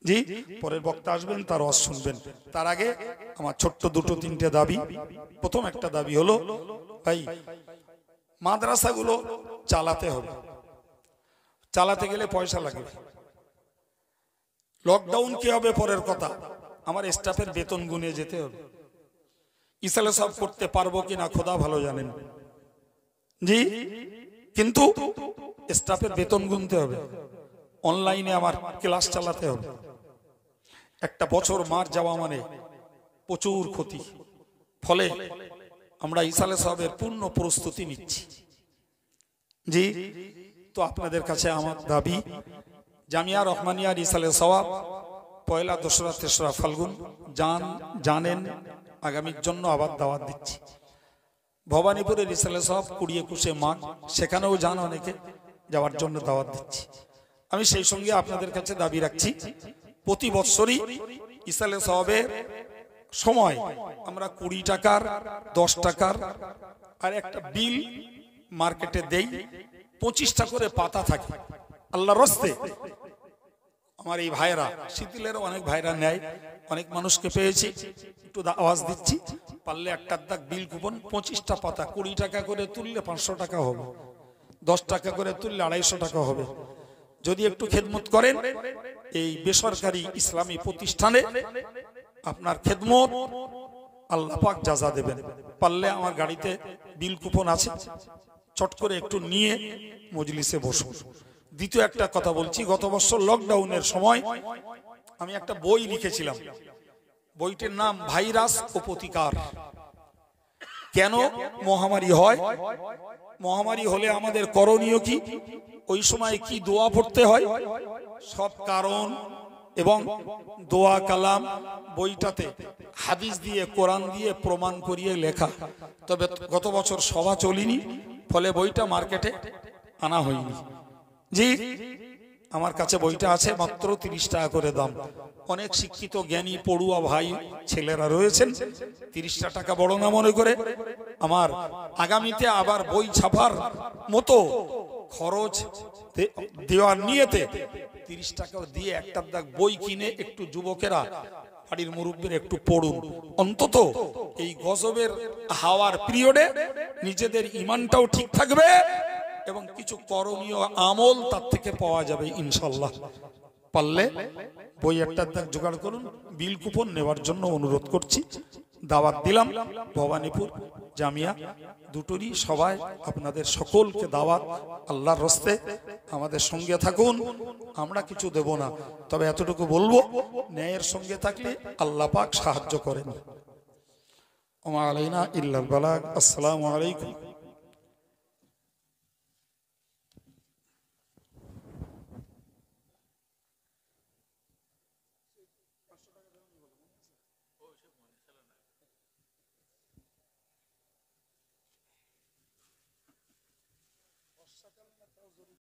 জি, পরের বক্তা আসবেন, তার ওয়াজ শুনবেন। তার আগে আমার ছোট্ট দুটো তিনটে দাবি। প্রথম একটা দাবি হলো, ভাই মাদ্রাসাগুলো চালাতে হবে, চালাতে গেলে পয়সা লাগবে। লকডাউন কি হবে পরের কথা, আমার স্টাফের বেতন গুনে যেতে হবে। ইসালে সব করতে পারবো কিনা খোদা ভালো জানেন। জি, কিন্তু স্টাফের বেতন গুনতে হবে, অনলাইনে আমার ক্লাস চালাতে হবে। একটা বছর মার যাওয়া মানে প্রচুর ক্ষতি। ফলে আমরা ইসালে সাহেবের পূর্ণ প্রস্তুতি নিচ্ছি। জি, তো আপনাদের কাছে আমার দাবি, জামিয়া রহমানিয়া ইসালে সওয়াব পয়লা, দোসরা, তেসরা ফাল্গুন জানেন, আগামীর জন্য আবার দাওয়াত দিচ্ছি। ভবানীপুরের ইসালে সওয়াব 20-21 মাঘ, সেখানেও যান অনেকে, যাওয়ার জন্য দাওয়াত দিচ্ছি। আমি সেই সঙ্গে আপনাদের কাছে দাবি রাখছি, প্রতি বছরই ইসালে সওয়াবের সময় আমরা 20 টাকার, 10 টাকার আর একটা বিল মার্কেটে দেই, 25টা করে পাতা থাকে। আল্লাহর রাস্তে আমার এই ভাইরা, শীতলের অনেক ভাইরা নেয়, অনেক মানুষকে পেয়েছি, একটু আওয়াজ দিচ্ছি, পারলে একটা দাগ বিল কুপন, 25টা পাতা, 20 টাকা করে তুললে 500 টাকা হবে, 10 টাকা করে তুললে 250 টাকা হবে। যদি একটু খেদমত করেন এই বেসরকারি ইসলামী প্রতিষ্ঠানে, আপনার খেদমত আল্লাহ পাক জাযা দেবেন। পারলে আমার গাড়িতে বিল কুপন আছে, চট করে একটু নিয়ে মজলিসে বসুন। দ্বিতীয় একটা কথা বলছি, গত বছর লকডাউনের সময় আমি একটা বই লিখেছিলাম, বইটির নাম ভাইরাস ও প্রতিকার। কেন মহামারী হয়, মহামারী হলে আমাদের করণীয় কি, ওই সময় কি দোয়া পড়তে হয়, সব কারণ এবং দোয়া কালাম বইটাতে হাদিস দিয়ে কোরআন দিয়ে প্রমাণ করিয়ে লেখা। তবে গত বছর সভা চলিনি, ফলে বইটা মার্কেটে আনা হয়নি। জি, আমার কাছে বইটা আছে, মাত্র 30 টাকা করে দাম। অনেক শিক্ষিত জ্ঞানী পড়ুয়া ভাই ছেলেরা রয়েছেন, 30টা টাকা বড় না মনে করে আমার আগামীতে আবার বই ছাপার মতো খরচ দেওয়ার নিয়েতে 30 টাকা দিয়ে একটা দাগ বই কিনে একটু যুবকেরা, বাড়ির মুরব্বীরা একটু পড়ুন। অন্তত এই গজবের হাওয়ার পিরিয়ডে নিজেদের ঈমানটাও ঠিক থাকবে এবং কিছু করণীয় আমল তার থেকে পাওয়া যাবে ইনশাআল্লাহ। পারলে বই একটা দাগ জোগাড় করুন, বিল কুপন নেওয়ার জন্য অনুরোধ করছি। দাওয়াত দিলাম ভবানীপুর জামিয়া দুটোরই, সবাই আপনাদের সকলকে দাওয়াত। আল্লাহর রাস্তে আমাদের সঙ্গে থাকুন, আমরা কিছু দেব না, তবে এতটুকু বলবো, ন্যায়ের সঙ্গে থাকলে আল্লাহ পাক সাহায্য করেন। ওয়া আলাইনা ইল্লাল বালাগ। আসসালামু আলাইকুম।